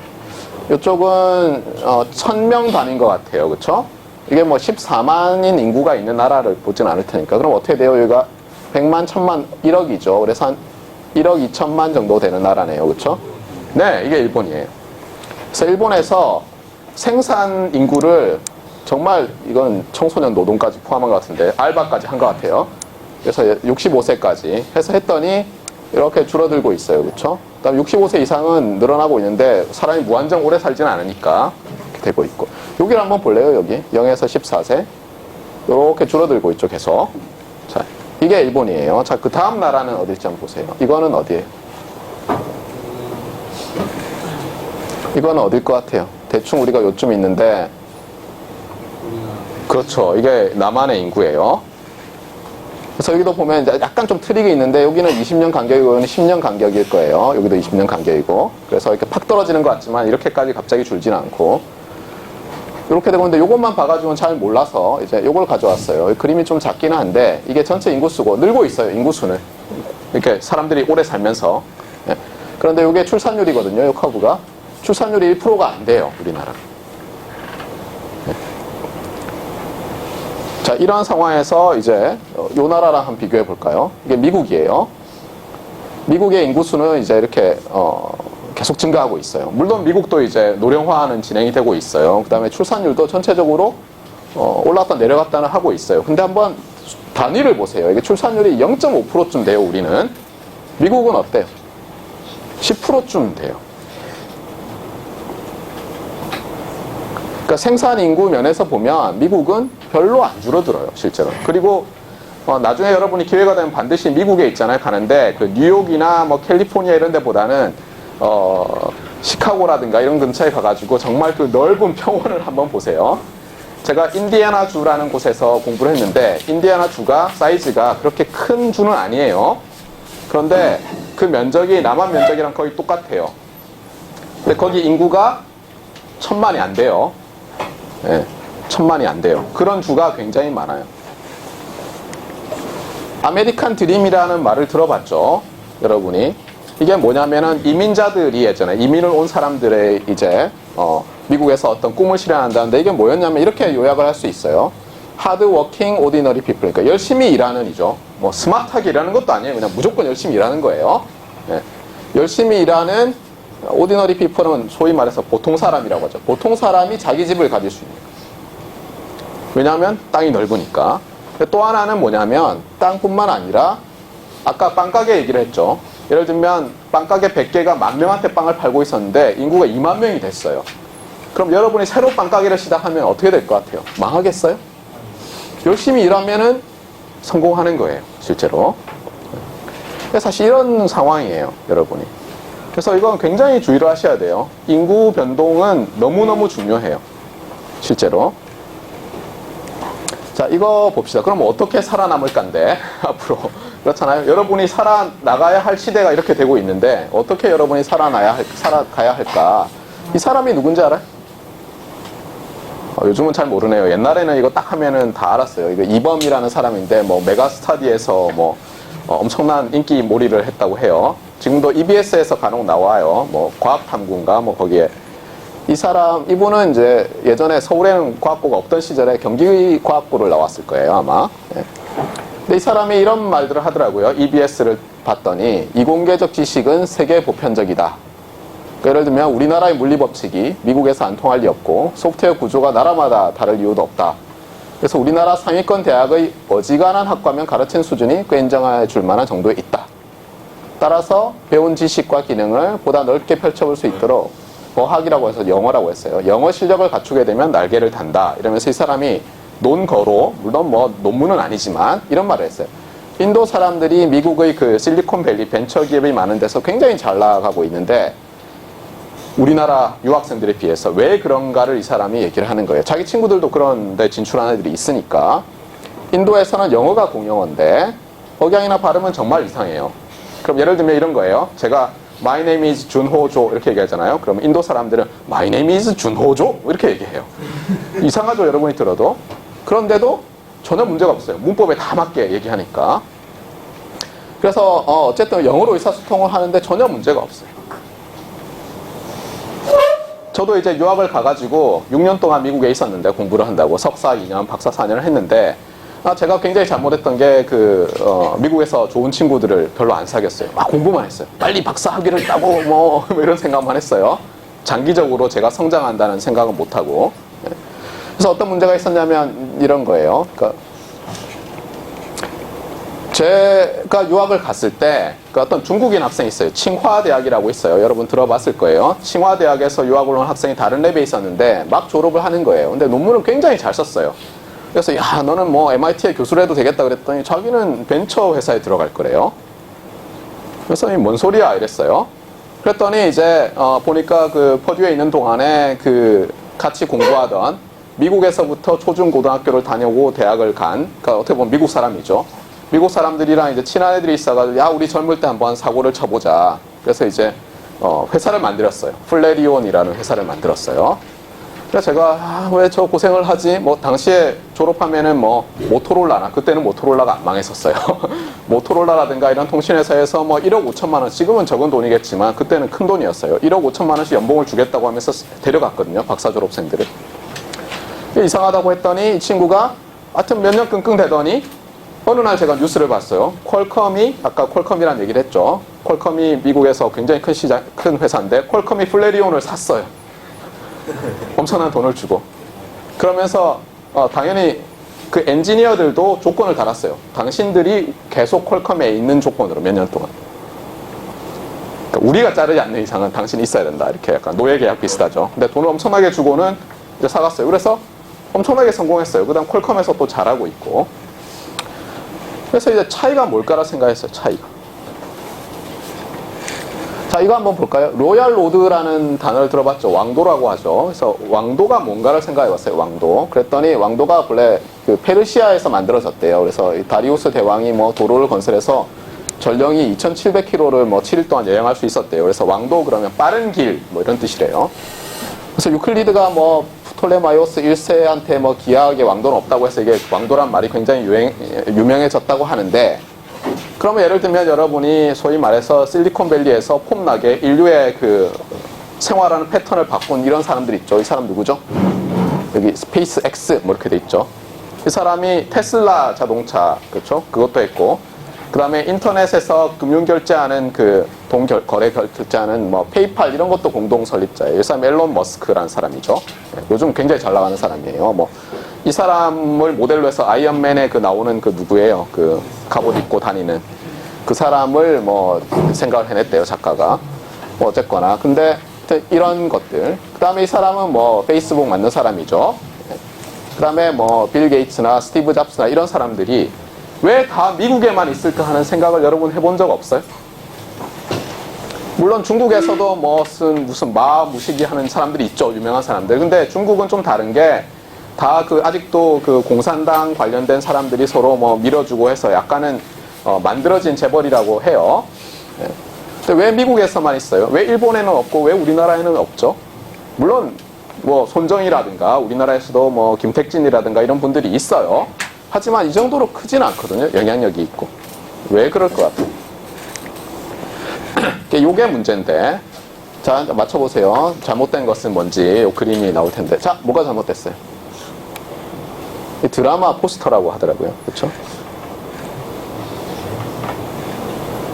이쪽은 1,000명 단위인 것 같아요. 그렇죠? 이게 뭐 14만인 인구가 있는 나라를 보진 않을 테니까. 그럼 어떻게 돼요? 여기가 100만, 1,000만, 1억이죠. 그래서 한 1억 2천만 정도 되는 나라네요. 그렇죠? 네, 이게 일본이에요. 그래서 일본에서 생산 인구를 정말 이건 청소년 노동까지 포함한 것 같은데 알바까지 한 것 같아요. 그래서 65세까지 해서 했더니 이렇게 줄어들고 있어요. 그렇죠? 그다음 65세 이상은 늘어나고 있는데 사람이 무한정 오래 살지는 않으니까 이렇게 되고 있고. 여기를 한번 볼래요? 여기 0에서 14세 이렇게 줄어들고 있죠. 계속. 자, 이게 일본이에요. 자, 그 다음 나라는 어딜지 한번 보세요. 이거는 어디예요? 이거는 어딜 것 같아요? 대충 우리가 요쯤 있는데 그렇죠. 이게 남한의 인구예요. 그래서 여기도 보면 이제 약간 좀 트릭이 있는데 여기는 20년 간격이고 여기는 10년 간격일 거예요. 여기도 20년 간격이고. 그래서 이렇게 팍 떨어지는 것 같지만 이렇게까지 갑자기 줄지는 않고. 이렇게 되고 있는데 이것만 봐가지고는 잘 몰라서 이제 이걸 가져왔어요. 그림이 좀 작기는 한데 이게 전체 인구수고 늘고 있어요. 인구수는. 이렇게 사람들이 오래 살면서. 예. 그런데 이게 출산율이거든요. 이 커브가. 출산율이 1%가 안 돼요. 우리나라. 자, 이러한 상황에서 이제 요 나라랑 한번 비교해 볼까요? 이게 미국이에요. 미국의 인구수는 이제 이렇게 계속 증가하고 있어요. 물론 미국도 이제 노령화는 진행이 되고 있어요. 그 다음에 출산율도 전체적으로 올랐다 내려갔다는 하고 있어요. 근데 한번 단위를 보세요. 이게 출산율이 0.5%쯤 돼요. 우리는. 미국은 어때요? 10%쯤 돼요. 그러니까 생산 인구 면에서 보면 미국은 별로 안 줄어들어요, 실제로. 그리고 나중에 여러분이 기회가 되면 반드시 미국에 있잖아요, 가는데 그 뉴욕이나 뭐 캘리포니아 이런 데보다는 시카고라든가 이런 근처에 가가지고 정말 그 넓은 평원을 한번 보세요. 제가 인디애나 주라는 곳에서 공부를 했는데 인디애나 주가 사이즈가 그렇게 큰 주는 아니에요. 그런데 그 면적이 남한 면적이랑 거의 똑같아요. 근데 거기 인구가 1000만이 안 돼요. 네, 1000만이 안 돼요. 그런 주가 굉장히 많아요. 아메리칸 드림이라는 말을 들어봤죠, 여러분이. 이게 뭐냐면은 이민자들이 예전에 이민을 온 사람들의 이제 미국에서 어떤 꿈을 실현한다는데 이게 뭐였냐면 이렇게 요약을 할 수 있어요. Hard working ordinary people. 그러니까 열심히 일하는 이죠. 뭐 스마트하게 일하는 것도 아니에요. 그냥 무조건 열심히 일하는 거예요. 네. 열심히 일하는 ordinary people은 소위 말해서 보통 사람이라고 하죠. 보통 사람이 자기 집을 가질 수 있는 거예요. 왜냐하면 땅이 넓으니까. 또 하나는 뭐냐면 땅뿐만 아니라 아까 빵가게 얘기를 했죠. 예를 들면 빵가게 100개가 10,000명한테 빵을 팔고 있었는데 인구가 2만 명이 됐어요. 그럼 여러분이 새로 빵가게를 시작하면 어떻게 될 것 같아요? 망하겠어요? 열심히 일하면은 성공하는 거예요, 실제로. 사실 이런 상황이에요, 여러분이. 그래서 이건 굉장히 주의를 하셔야 돼요. 인구 변동은 너무너무 중요해요, 실제로. 자, 이거 봅시다. 그럼 어떻게 살아남을 건데, 앞으로. 그렇잖아요. 여러분이 살아나가야 할 시대가 이렇게 되고 있는데, 어떻게 여러분이 살아가야 할까? 이 사람이 누군지 알아요? 요즘은 잘 모르네요. 옛날에는 이거 딱 하면은 다 알았어요. 이거 이범이라는 사람인데, 뭐, 메가스타디에서 뭐, 엄청난 인기 몰이를 했다고 해요. 지금도 EBS에서 간혹 나와요. 뭐, 과학탐구인가, 뭐, 거기에. 이분은 이제 예전에 서울에는 과학고가 없던 시절에 경기과학고를 나왔을 거예요, 아마. 네. 근데 이 사람이 이런 말들을 하더라고요. EBS를 봤더니, 이공계적 지식은 세계 보편적이다. 그러니까 예를 들면, 우리나라의 물리법칙이 미국에서 안 통할 리 없고, 소프트웨어 구조가 나라마다 다를 이유도 없다. 그래서 우리나라 상위권 대학의 어지간한 학과면 가르친 수준이 꽤 인정해 줄 만한 정도에 있다. 따라서 배운 지식과 기능을 보다 넓게 펼쳐볼 수 있도록 어학이라고 해서 영어라고 했어요. 영어 실력을 갖추게 되면 날개를 단다. 이러면서 이 사람이 논거로, 물론 뭐 논문은 아니지만 이런 말을 했어요. 인도 사람들이 미국의 그 실리콘밸리 벤처 기업이 많은 데서 굉장히 잘 나가고 있는데 우리나라 유학생들에 비해서 왜 그런가를 이 사람이 얘기를 하는 거예요. 자기 친구들도 그런 데 진출한 애들이 있으니까. 인도에서는 영어가 공용어인데 억양이나 발음은 정말 이상해요. 그럼 예를 들면 이런 거예요. 제가 My name is 준호조 이렇게 얘기하잖아요. 그럼 인도 사람들은 My name is 준호조 이렇게 얘기해요. 이상하죠, 여러분이 들어도. 그런데도 전혀 문제가 없어요. 문법에 다 맞게 얘기하니까. 그래서 어쨌든 영어로 의사소통을 하는데 전혀 문제가 없어요. 저도 이제 유학을 가가지고 6년 동안 미국에 있었는데 공부를 한다고 석사 2년, 박사 4년을 했는데 제가 굉장히 잘못했던 게 미국에서 좋은 친구들을 별로 안 사귀었어요. 공부만 했어요. 빨리 박사 학위를 따고 뭐 이런 생각만 했어요. 장기적으로 제가 성장한다는 생각은 못 하고. 그래서 어떤 문제가 있었냐면 이런 거예요. 그러니까 제가 유학을 갔을 때 어떤 중국인 학생이 있어요. 칭화대학이라고 있어요. 여러분 들어봤을 거예요. 칭화대학에서 유학을 온 학생이 다른 랩에 있었는데 막 졸업을 하는 거예요. 근데 논문을 굉장히 잘 썼어요. 그래서 야, 너는 뭐 MIT에 교수를 해도 되겠다 그랬더니 자기는 벤처 회사에 들어갈 거래요. 그래서 뭔 소리야 이랬어요. 그랬더니 이제 보니까 그 퍼듀에 있는 동안에 그 같이 공부하던 미국에서부터 초중고등학교를 다녀오고 대학을 간, 그러니까 어떻게 보면 미국 사람이죠. 미국 사람들이랑 이제 친한 애들이 있어가지고 야 우리 젊을 때 한번 사고를 쳐보자. 그래서 이제 회사를 만들었어요. 플레리온이라는 회사를 만들었어요. 그래서 제가 왜 저 고생을 하지? 뭐 당시에 졸업하면은 뭐 모토롤라나 그때는 모토롤라가 안 망했었어요. 모토롤라라든가 이런 통신회사에서 뭐 1억 5천만 원, 지금은 적은 돈이겠지만 그때는 큰 돈이었어요. 1억 5천만 원씩 연봉을 주겠다고 하면서 데려갔거든요. 박사 졸업생들을. 이상하다고 했더니 이 친구가 하여튼 몇 년 끙끙 대더니 어느 날 제가 뉴스를 봤어요. 퀄컴이, 아까 퀄컴이라는 얘기를 했죠. 퀄컴이 미국에서 굉장히 큰 회사인데 퀄컴이 플레리온을 샀어요. 엄청난 돈을 주고. 그러면서 당연히 그 엔지니어들도 조건을 달았어요. 당신들이 계속 퀄컴에 있는 조건으로 몇 년 동안. 그러니까 우리가 자르지 않는 이상은 당신이 있어야 된다. 이렇게 약간 노예 계약 비슷하죠. 근데 돈을 엄청나게 주고는 이제 사갔어요. 그래서 엄청나게 성공했어요. 그 다음 퀄컴에서 또 잘하고 있고. 그래서 이제 차이가 뭘까라 생각했어요. 차이가. 자, 이거 한번 볼까요? 로얄 로드라는 단어를 들어봤죠. 왕도라고 하죠. 그래서 왕도가 뭔가를 생각해봤어요. 왕도. 그랬더니 왕도가 원래 그 페르시아에서 만들어졌대요. 그래서 이 다리우스 대왕이 뭐 도로를 건설해서 전령이 2,700km를 뭐 7일 동안 여행할 수 있었대요. 그래서 왕도 그러면 빠른 길 뭐 이런 뜻이래요. 그래서 유클리드가 뭐 프톨레마이오스 1세한테 뭐 기하학의 왕도는 없다고 해서 이게 왕도란 말이 굉장히 유명해졌다고 하는데, 그러면 예를 들면 여러분이 소위 말해서 실리콘밸리에서 폼나게 인류의 그 생활하는 패턴을 바꾼 이런 사람들 있죠. 이 사람 누구죠? 여기 스페이스 X 뭐 이렇게 돼 있죠. 이 사람이 테슬라 자동차, 그렇죠? 그것도 했고, 그 다음에 인터넷에서 금융 결제하는 그 돈 거래 결제하는 뭐 페이팔 이런 것도 공동 설립자예요. 이 사람 앨런 머스크라는 사람이죠. 요즘 굉장히 잘 나가는 사람이에요. 뭐 이 사람을 모델로 해서 아이언맨에 그 나오는 그 누구예요? 그 갑옷 입고 다니는 그 사람을 뭐 생각을 해냈대요, 작가가. 뭐 어쨌거나. 근데 이런 것들. 그 다음에 이 사람은 뭐 페이스북 만든 사람이죠. 그 다음에 뭐 빌 게이츠나 스티브 잡스나 이런 사람들이 왜 다 미국에만 있을까 하는 생각을 여러분 해본 적 없어요? 물론 중국에서도 무슨 마무시기 하는 사람들이 있죠. 유명한 사람들. 근데 중국은 좀 다른 게 다 그 아직도 그 공산당 관련된 사람들이 서로 뭐 밀어주고 해서 약간은 만들어진 재벌이라고 해요. 근데 왜 미국에서만 있어요? 왜 일본에는 없고 왜 우리나라에는 없죠? 물론 뭐 손정희라든가 우리나라에서도 뭐 김택진이라든가 이런 분들이 있어요. 하지만 이 정도로 크진 않거든요. 영향력이 있고. 왜 그럴 것 같아요? 요게 문제인데, 자, 맞춰보세요. 잘못된 것은 뭔지 요 그림이 나올 텐데. 자, 뭐가 잘못됐어요? 이 드라마 포스터라고 하더라고요. 그렇죠?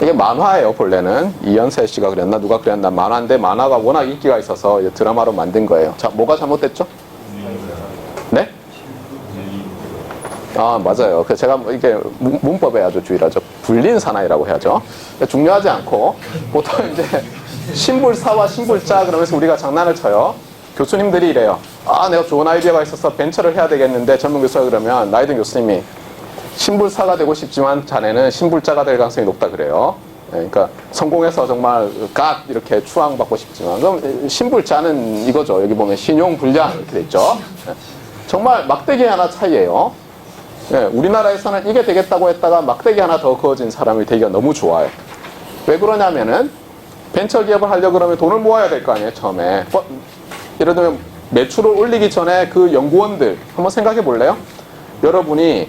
이게 만화예요, 본래는. 이연세 씨가 그렸나 누가 그렸나 만화인데, 만화가 워낙 인기가 있어서 드라마로 만든 거예요. 자, 뭐가 잘못됐죠? 네? 아, 맞아요. 그래서 제가 이게 문법에 아주 주의하죠. 불린 사나이라고 해야죠. 중요하지 않고, 보통 이제 신불사와 신불자 그러면서 우리가 장난을 쳐요. 교수님들이 이래요. 아, 내가 좋은 아이디어가 있어서 벤처를 해야 되겠는데, 전문 교수가 그러면 나이 든 교수님이 신불사가 되고 싶지만 자네는 신불자가 될 가능성이 높다 그래요. 그러니까 성공해서 정말 갓 이렇게 추앙받고 싶지만, 그럼 신불자는 이거죠. 여기 보면 신용불량 이렇게 돼 있죠. 정말 막대기 하나 차이예요. 우리나라에서는 이게 되겠다고 했다가 막대기 하나 더 그어진 사람이 되기가 너무 좋아요. 왜 그러냐면은 벤처 기업을 하려고 그러면 돈을 모아야 될 거 아니에요, 처음에. 예를 들면 매출을 올리기 전에 그 연구원들 한번 생각해 볼래요? 여러분이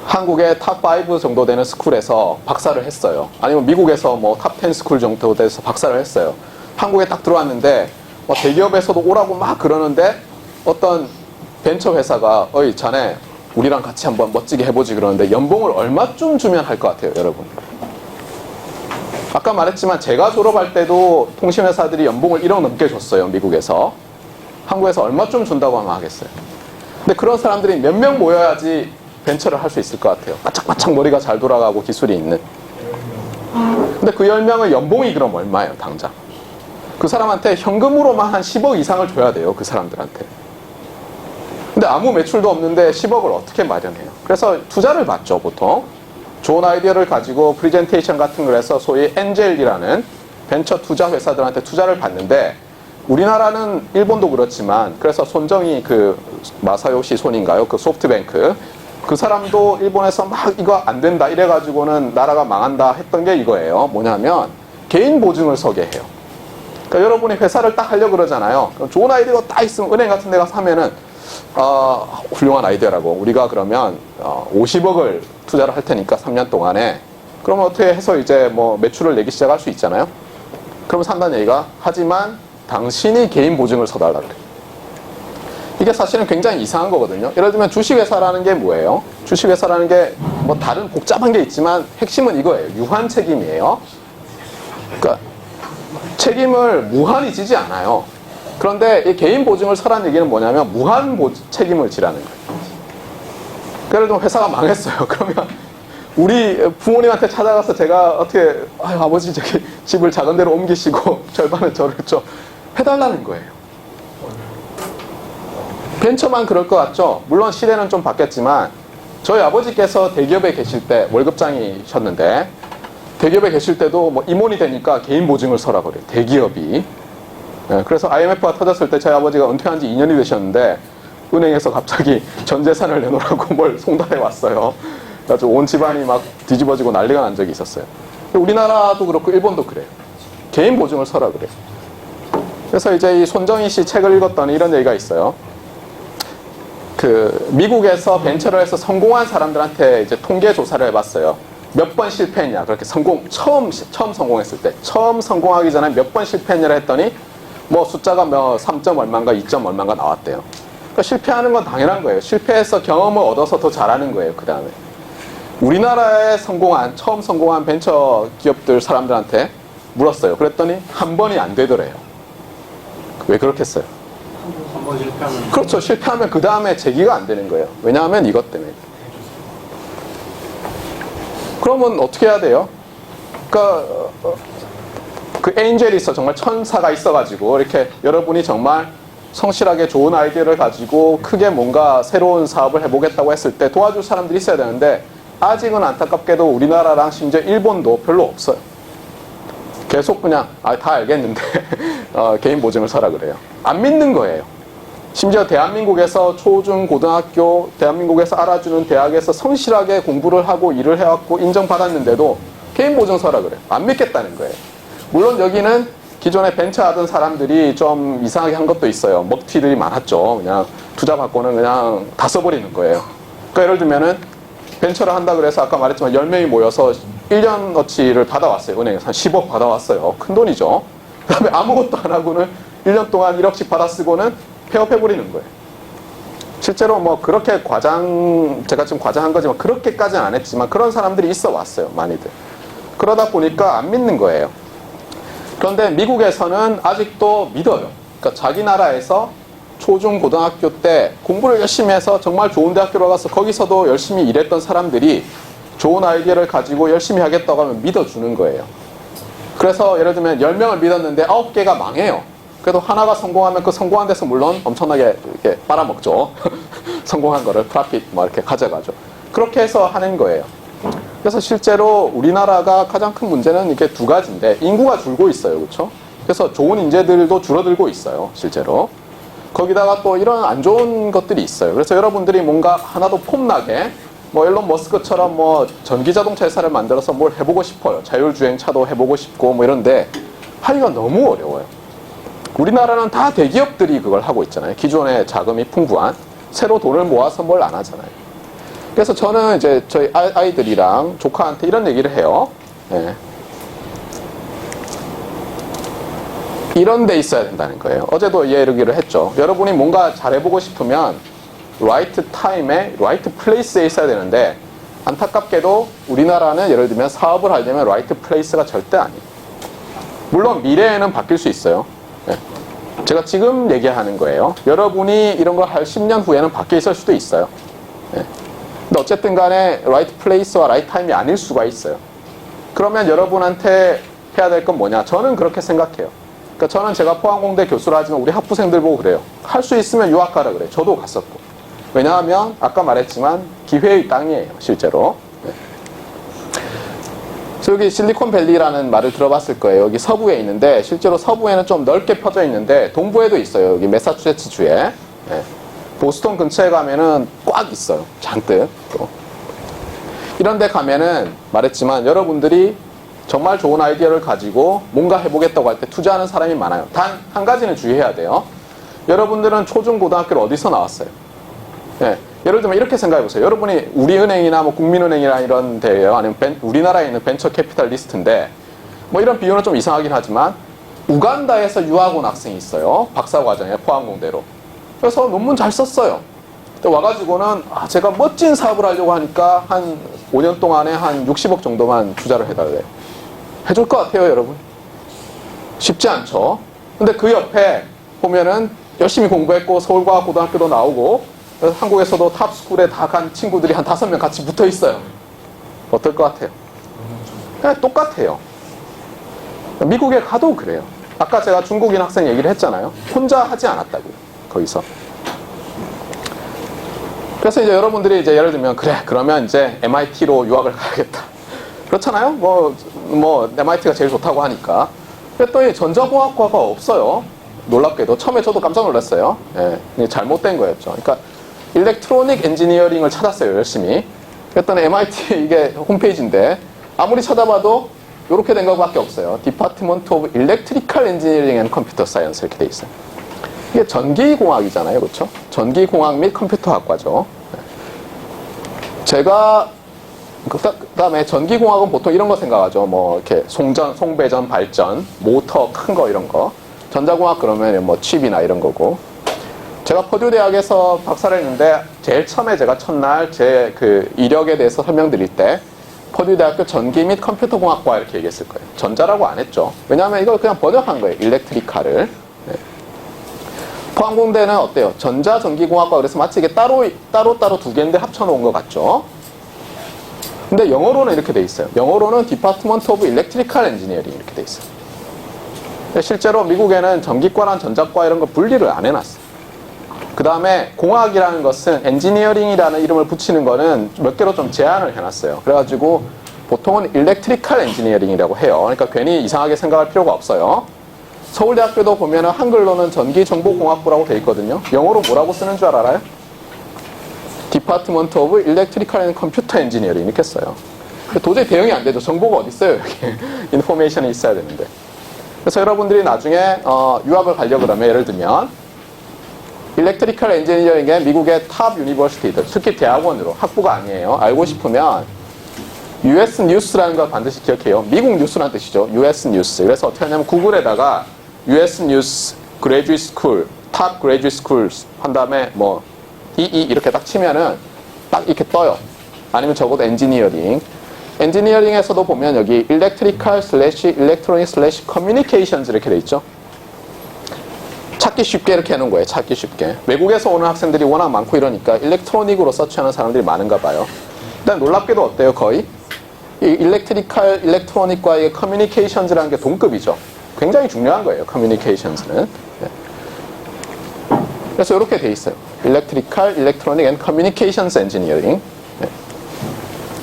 한국의 탑5 정도 되는 스쿨에서 박사를 했어요. 아니면 미국에서 뭐 탑10 스쿨 정도 돼서 박사를 했어요. 한국에 딱 들어왔는데 대기업에서도 오라고 막 그러는데 어떤 벤처 회사가 어이 자네 우리랑 같이 한번 멋지게 해보지 그러는데 연봉을 얼마쯤 주면 할 것 같아요, 여러분? 아까 말했지만 제가 졸업할 때도 통신회사들이 연봉을 1억 넘게 줬어요, 미국에서. 한국에서 얼마쯤 준다고 하면 하겠어요. 근데 그런 사람들이 몇 명 모여야지 벤처를 할 수 있을 것 같아요. 바짝바짝 머리가 잘 돌아가고 기술이 있는. 근데 그 10명의 연봉이 그럼 얼마예요, 당장? 그 사람한테 현금으로만 한 10억 이상을 줘야 돼요, 그 사람들한테. 근데 아무 매출도 없는데 10억을 어떻게 마련해요? 그래서 투자를 받죠, 보통. 좋은 아이디어를 가지고 프리젠테이션 같은 걸 해서 소위 엔젤이라는 벤처 투자 회사들한테 투자를 받는데, 우리나라는 일본도 그렇지만, 그래서 손정희 그 마사요시 손인가요? 그 소프트뱅크. 그 사람도 일본에서 막 이거 안 된다 이래가지고는 나라가 망한다 했던 게 이거예요. 뭐냐면 개인 보증을 서게 해요. 그러니까 여러분이 회사를 딱 하려고 그러잖아요. 그럼 좋은 아이디어가 딱 있으면 은행 같은 데 가서 하면은 훌륭한 아이디어라고 우리가 그러면 50억을 투자를 할 테니까 3년 동안에 그러면 어떻게 해서 이제 뭐 매출을 내기 시작할 수 있잖아요. 그러면 산다는 얘기가 하지만 당신이 개인 보증을 서달라 그래요. 이게 사실은 굉장히 이상한 거거든요. 예를 들면 주식회사라는 게 뭐예요? 주식회사라는 게 뭐 다른 복잡한 게 있지만 핵심은 이거예요. 유한 책임이에요. 그러니까 책임을 무한히 지지 않아요. 그런데 이 개인 보증을 서라는 얘기는 뭐냐면 무한 책임을 지라는 거예요. 예를 들면 회사가 망했어요. 그러면 우리 부모님한테 찾아가서 제가 어떻게 아버지 저기 집을 작은 데로 옮기시고 절반은 저를 좀 해달라는 거예요. 벤처만 그럴 것 같죠? 물론 시대는 좀 바뀌었지만 저희 아버지께서 대기업에 계실 때 월급장이셨는데 대기업에 계실 때도 뭐 임원이 되니까 개인 보증을 서라 그래요. 대기업이. 네, 그래서 IMF가 터졌을 때 저희 아버지가 은퇴한 지 2년이 되셨는데 은행에서 갑자기 전 재산을 내놓으라고 뭘 송달해 왔어요. 그래서 온 집안이 막 뒤집어지고 난리가 난 적이 있었어요. 우리나라도 그렇고 일본도 그래요. 개인 보증을 서라 그래요. 그래서 이제 이 손정희 씨 책을 읽었더니 이런 얘기가 있어요. 그 미국에서 벤처를 해서 성공한 사람들한테 이제 통계 조사를 해봤어요. 몇 번 실패했냐. 그렇게 처음 성공했을 때. 처음 성공하기 전에 몇 번 실패했냐를 했더니 뭐 숫자가 뭐 3점 얼마인가 2점 얼마인가 나왔대요. 그러니까 실패하는 건 당연한 거예요. 실패해서 경험을 얻어서 더 잘하는 거예요. 그 다음에. 우리나라에 처음 성공한 벤처 기업들 사람들한테 물었어요. 그랬더니 한 번이 안 되더래요. 왜 그렇겠어요? 한 번 실패하면. 그렇죠. 실패하면 그 다음에 재기가 안 되는 거예요. 왜냐하면 이것 때문에. 그러면 어떻게 해야 돼요? 그러니까 그 엔젤이 있어. 정말 천사가 있어가지고 이렇게 여러분이 정말 성실하게 좋은 아이디어를 가지고 크게 뭔가 새로운 사업을 해보겠다고 했을 때 도와줄 사람들이 있어야 되는데 아직은 안타깝게도 우리나라랑 심지어 일본도 별로 없어요. 계속 그냥 다 알겠는데 개인 보증을 서라 그래요. 안 믿는 거예요. 심지어 대한민국에서 초중 고등학교 대한민국에서 알아주는 대학에서 성실하게 공부를 하고 일을 해왔고 인정받았는데도 개인 보증 서라 그래요. 안 믿겠다는 거예요. 물론 여기는 기존에 벤처 하던 사람들이 좀 이상하게 한 것도 있어요. 먹튀들이 많았죠. 그냥 투자 받고는 그냥 다 써버리는 거예요. 그러니까 예를 들면은 벤처를 한다 그래서 아까 말했지만 10명이 모여서 1년어치를 받아왔어요. 은행에서 한 10억 받아왔어요. 큰 돈이죠. 그 다음에 아무것도 안 하고는 1년 동안 1억씩 받아 쓰고는 폐업해버리는 거예요. 실제로 뭐 그렇게 제가 지금 과장한 거지만 그렇게까지는 안 했지만 그런 사람들이 있어 왔어요. 많이들. 그러다 보니까 안 믿는 거예요. 그런데 미국에서는 아직도 믿어요. 그러니까 자기 나라에서 초중 고등학교 때 공부를 열심히 해서 정말 좋은 대학교로 가서 거기서도 열심히 일했던 사람들이 좋은 아이디어를 가지고 열심히 하겠다고 하면 믿어주는 거예요. 그래서 예를 들면 10명을 믿었는데 9개가 망해요. 그래도 하나가 성공하면 그 성공한 데서 물론 엄청나게 이렇게 빨아먹죠. 성공한 거를 프라핏 뭐 이렇게 가져가죠. 그렇게 해서 하는 거예요. 그래서 실제로 우리나라가 가장 큰 문제는 이게 두 가지인데 인구가 줄고 있어요. 그렇죠? 그래서 좋은 인재들도 줄어들고 있어요. 실제로. 거기다가 또 이런 안 좋은 것들이 있어요. 그래서 여러분들이 뭔가 하나도 폼나게 뭐 일론 머스크처럼 뭐 전기자동차 회사를 만들어서 뭘 해보고 싶어요. 자율주행차도 해보고 싶고 뭐 이런데 하기가 너무 어려워요. 우리나라는 다 대기업들이 그걸 하고 있잖아요. 기존에 자금이 풍부한 새로 돈을 모아서 뭘 안 하잖아요. 그래서 저는 이제 저희 아이들이랑 조카한테 이런 얘기를 해요. 예. 이런 데 있어야 된다는 거예요. 어제도 얘기를 했죠. 여러분이 뭔가 잘해보고 싶으면 right time에 right place에 있어야 되는데 안타깝게도 우리나라는 예를 들면 사업을 하려면 right place가 절대 아니에요. 물론 미래에는 바뀔 수 있어요. 예. 제가 지금 얘기하는 거예요. 여러분이 이런 걸 할 10년 후에는 바뀌어 있을 수도 있어요. 예. 근데 어쨌든 간에 right place와 right time이 아닐 수가 있어요. 그러면 여러분한테 해야 될 건 뭐냐? 저는 그렇게 생각해요. 그러니까 저는 제가 포항공대 교수를 하지만 우리 학부생들 보고 그래요. 할 수 있으면 유학 가라 그래요. 저도 갔었고. 왜냐하면 아까 말했지만 기회의 땅이에요. 실제로. 네. 여기 실리콘밸리라는 말을 들어봤을 거예요. 여기 서부에 있는데 실제로 서부에는 좀 넓게 퍼져 있는데 동부에도 있어요. 여기 매사추세츠주에. 네. 보스턴 근처에 가면은 꽉 있어요. 잔뜩. 또. 이런 데 가면은 말했지만 여러분들이 정말 좋은 아이디어를 가지고 뭔가 해보겠다고 할 때 투자하는 사람이 많아요. 단 한 가지는 주의해야 돼요. 여러분들은 초중 고등학교를 어디서 나왔어요? 예, 예를 들면 이렇게 생각해 보세요. 여러분이 우리은행이나 뭐 국민은행이나 이런 데예요. 아니면 우리나라에 있는 벤처 캐피탈리스트인데 뭐 이런 비유는 좀 이상하긴 하지만 우간다에서 유학 온 학생이 있어요. 박사과정에 포항공대로. 그래서 논문 잘 썼어요. 와가지고는 제가 멋진 사업을 하려고 하니까 한 5년 동안에 한 60억 정도만 투자를 해달래요. 해줄 것 같아요, 여러분? 쉽지 않죠? 근데 그 옆에 보면은 열심히 공부했고 서울과학고등학교도 나오고 한국에서도 탑스쿨에 다 간 친구들이 한 5명 같이 붙어 있어요. 어떨 것 같아요? 그냥 똑같아요. 미국에 가도 그래요. 아까 제가 중국인 학생 얘기를 했잖아요. 혼자 하지 않았다고요. 거기서. 그래서 이제 여러분들이 이제 예를 들면 그래 그러면 이제 MIT로 유학을 가야겠다. 그렇잖아요. 뭐 MIT가 제일 좋다고 하니까. 그랬더니 전자공학과가 없어요. 놀랍게도 처음에 저도 깜짝 놀랐어요. 예, 잘못된 거였죠. 그러니까 일렉트로닉 엔지니어링을 찾았어요. 열심히. 그랬더니 MIT 이게 홈페이지인데 아무리 찾아봐도 이렇게 된 것밖에 없어요. Department of Electrical Engineering and Computer Science 이렇게 돼 있어요. 이게 전기공학이잖아요. 그렇죠? 전기공학 및 컴퓨터학과죠. 제가 그다음에 전기공학은 보통 이런 거 생각하죠. 뭐 이렇게 송배전, 발전, 모터 큰 거 이런 거. 전자공학 그러면 뭐 칩이나 이런 거고. 제가 퍼듀 대학에서 박사를 했는데 제일 처음에 제가 첫날 제 그 이력에 대해서 설명드릴 때 퍼듀 대학교 전기 및 컴퓨터공학과 이렇게 얘기했을 거예요. 전자라고 안 했죠. 왜냐하면 이걸 그냥 번역한 거예요. 일렉트리카를. 포항공대는 어때요? 전자전기공학과 그래서 마치 이게 따로 두 개인데 합쳐놓은 것 같죠? 근데 영어로는 이렇게 돼 있어요. 영어로는 Department of Electrical Engineering 이렇게 돼 있어요. 실제로 미국에는 전기과랑 전자과 이런 거 분리를 안 해놨어요. 그 다음에 공학이라는 것은 엔지니어링이라는 이름을 붙이는 거는 몇 개로 좀 제한을 해놨어요. 그래가지고 보통은 Electrical Engineering이라고 해요. 그러니까 괜히 이상하게 생각할 필요가 없어요. 서울대학교도 보면은 한글로는 전기정보공학부라고 돼 있거든요. 영어로 뭐라고 쓰는 줄 알아요? Department of Electrical and Computer Engineering 이렇게 써요. 도저히 대응이 안 되죠. 정보가 어디 있어요? 여기 인포메이션이 있어야 되는데. 그래서 여러분들이 나중에 유학을 가려고 그러면 예를 들면 일렉트리컬 엔지니어링의 미국의 탑 유니버시티들, 특히 대학원으로 학부가 아니에요. 알고 싶으면 US 뉴스라는 걸 반드시 기억해요. 미국 뉴스라는 뜻이죠. US 뉴스. 그래서 어떻게 하냐면 구글에다가 US 뉴스 그레듀에이트 스쿨, 탑 그레듀에이트 스쿨스 한 다음에 뭐 이렇게 딱 치면은 딱 이렇게 떠요. 아니면 적어도 엔지니어링. 엔지니어링에서도 보면 여기 일렉트리컬 슬래시 일렉트로닉 슬래시 커뮤니케이션즈 이렇게 돼 있죠. 찾기 쉽게 이렇게 해놓은 거예요. 찾기 쉽게. 외국에서 오는 학생들이 워낙 많고 이러니까 일렉트로닉으로 서치하는 사람들이 많은가 봐요. 일단 놀랍게도 어때요? 거의 이 일렉트리컬 일렉트로닉과의 커뮤니케이션즈라는 게 동급이죠. 굉장히 중요한 거예요. 커뮤니케이션즈는. 그래서 이렇게 돼 있어요. 일렉트리컬 일렉트로닉 앤 커뮤니케이션스 엔지니어링.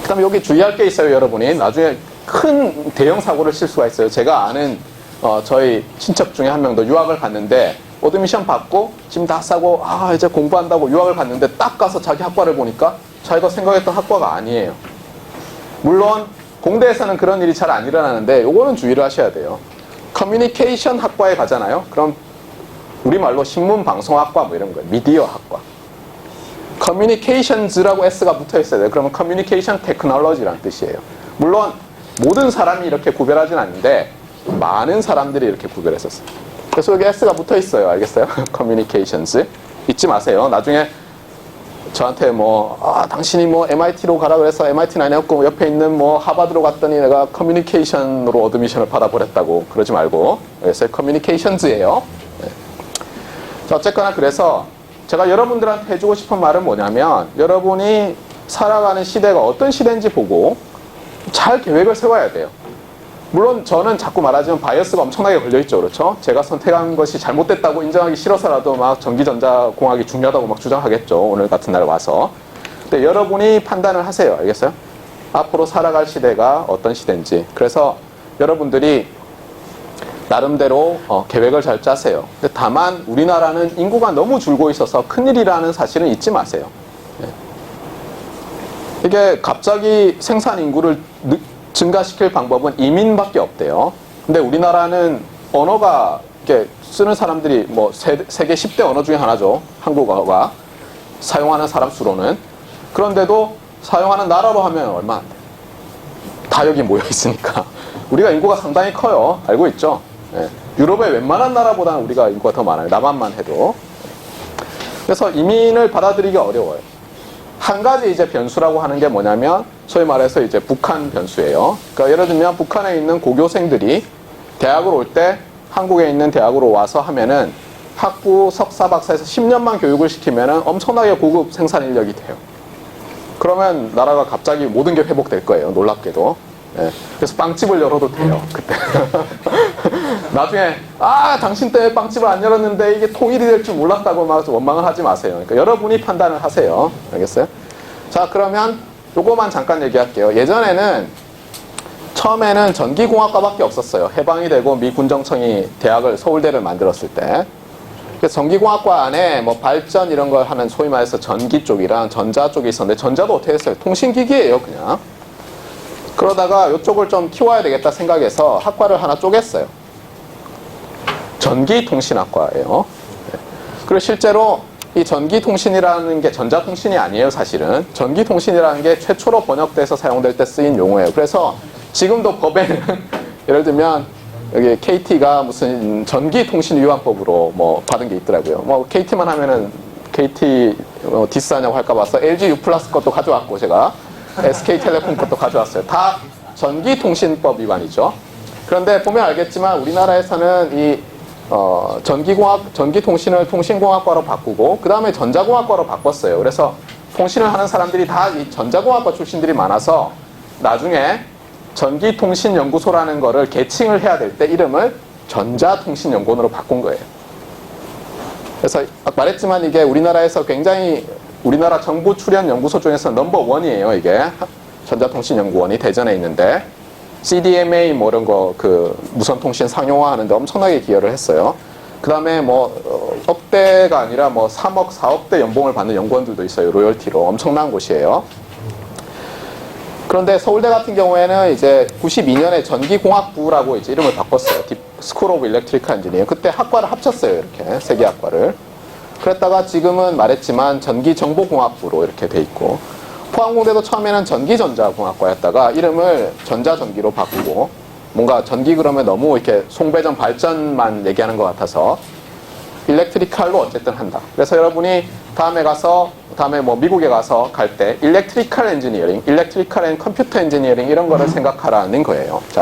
그 다음에 여기 주의할 게 있어요. 여러분이 나중에 큰 대형 사고를 칠 수가 있어요. 제가 아는 저희 친척 중에 한 명도 유학을 갔는데 어드미션 받고 짐 다 싸고 이제 공부한다고 유학을 갔는데 딱 가서 자기 학과를 보니까 자기가 생각했던 학과가 아니에요. 물론 공대에서는 그런 일이 잘 안 일어나는데 요거는 주의를 하셔야 돼요. 커뮤니케이션 학과에 가잖아요. 그럼 우리말로 신문방송학과 뭐 이런 거예요. 미디어 학과. 커뮤니케이션즈라고 S가 붙어 있어야 돼요. 그러면 커뮤니케이션 테크놀로지라는 뜻이에요. 물론 모든 사람이 이렇게 구별하진 않는데 많은 사람들이 이렇게 구별했었어요. 그래서 여기 S가 붙어 있어요. 알겠어요? 커뮤니케이션즈. 잊지 마세요. 나중에 저한테 당신이 MIT로 가라 그래서 MIT는 아니었고 옆에 있는 하버드로 갔더니 내가 커뮤니케이션으로 어드미션을 받아버렸다고 그러지 말고. 그래서 커뮤니케이션즈예요. 네. 자, 어쨌거나 그래서 제가 여러분들한테 해주고 싶은 말은 뭐냐면 여러분이 살아가는 시대가 어떤 시대인지 보고 잘 계획을 세워야 돼요. 물론 저는 자꾸 말하지만 바이어스가 엄청나게 걸려있죠. 그렇죠? 제가 선택한 것이 잘못됐다고 인정하기 싫어서라도 막 전기전자공학이 중요하다고 막 주장하겠죠. 오늘 같은 날 와서. 근데 여러분이 판단을 하세요. 알겠어요? 앞으로 살아갈 시대가 어떤 시대인지. 그래서 여러분들이 나름대로 계획을 잘 짜세요. 근데 다만 우리나라는 인구가 너무 줄고 있어서 큰일이라는 사실은 잊지 마세요. 예. 이게 갑자기 생산 인구를 증가시킬 방법은 이민밖에 없대요. 근데 우리나라는 언어가 이렇게 쓰는 사람들이 뭐 세계 10대 언어 중에 하나죠. 한국어가 사용하는 사람 수로는. 그런데도 사용하는 나라로 하면 얼마 안 돼요. 다 여기 모여 있으니까. 우리가 인구가 상당히 커요. 알고 있죠? 예. 유럽의 웬만한 나라보다는 우리가 인구가 더 많아요. 남한만 해도. 그래서 이민을 받아들이기 어려워요. 한 가지 이제 변수라고 하는 게 뭐냐면 소위 말해서 이제 북한 변수예요. 그러니까 예를 들면 북한에 있는 고교생들이 대학을 올 때 한국에 있는 대학으로 와서 하면은 학부, 석사, 박사에서 10년만 교육을 시키면은 엄청나게 고급 생산 인력이 돼요. 그러면 나라가 갑자기 모든 게 회복될 거예요. 놀랍게도. 예. 그래서 빵집을 열어도 돼요. 그때. 나중에 당신 때문에 빵집을 안 열었는데 이게 통일이 될 줄 몰랐다고 막 원망을 하지 마세요. 그러니까 여러분이 판단을 하세요. 알겠어요? 자, 그러면 요거만 잠깐 얘기할게요. 예전에는 처음에는 전기공학과밖에 없었어요. 해방이 되고 미 군정청이 대학을 서울대를 만들었을 때. 그래서 전기공학과 안에 뭐 발전 이런 걸 하는 소위 말해서 전기 쪽이랑 전자 쪽이 있었는데 전자도 어떻게 했어요? 통신기기예요, 그냥. 그러다가 이쪽을 좀 키워야 되겠다 생각해서 학과를 하나 쪼갰어요. 전기통신학과예요. 그리고 실제로 이 전기통신이라는 게 전자통신이 아니에요, 사실은. 전기통신이라는 게 최초로 번역돼서 사용될 때 쓰인 용어예요. 그래서 지금도 법에는 예를 들면 여기 KT가 무슨 전기통신위반법으로 뭐 받은 게 있더라고요. 뭐 KT만 하면은 KT 디스하냐고 할까 봐서 LG U 플러스 것도 가져왔고 제가 SK텔레콤 것도 가져왔어요. 다 전기통신법 위반이죠. 그런데 보면 알겠지만 우리나라에서는 이 전기통신을 통신공학과로 바꾸고 그 다음에 전자공학과로 바꿨어요. 그래서 통신을 하는 사람들이 다 이 전자공학과 출신들이 많아서 나중에 전기통신연구소라는 거를 개칭을 해야 될 때 이름을 전자통신연구원으로 바꾼 거예요. 그래서 말했지만 이게 우리나라에서 굉장히 우리나라 정부 출연 연구소 중에서 넘버1이에요. 이게 전자통신연구원이 대전에 있는데 CDMA 뭐 이런 거 그 무선통신 상용화하는데 엄청나게 기여를 했어요. 그 다음에 뭐 억대가 아니라 뭐 3억, 4억대 연봉을 받는 연구원들도 있어요. 로열티로 엄청난 곳이에요. 그런데 서울대 같은 경우에는 이제 92년에 전기공학부라고 이제 이름을 바꿨어요. 스쿨 오브 일렉트리컬 엔지니어링. 그때 학과를 합쳤어요. 이렇게 세 개 학과를. 그랬다가 지금은 말했지만 전기정보공학부로 이렇게 돼 있고 포항공대도 처음에는 전기전자공학과였다가 이름을 전자전기로 바꾸고 뭔가 전기 그러면 너무 이렇게 송배전 발전만 얘기하는 것 같아서 일렉트리컬로 어쨌든 한다. 그래서 여러분이 다음에 뭐 미국에 가서 갈 때 일렉트리컬 엔지니어링, 일렉트리컬 앤 컴퓨터 엔지니어링 이런 거를 생각하라는 거예요. 자,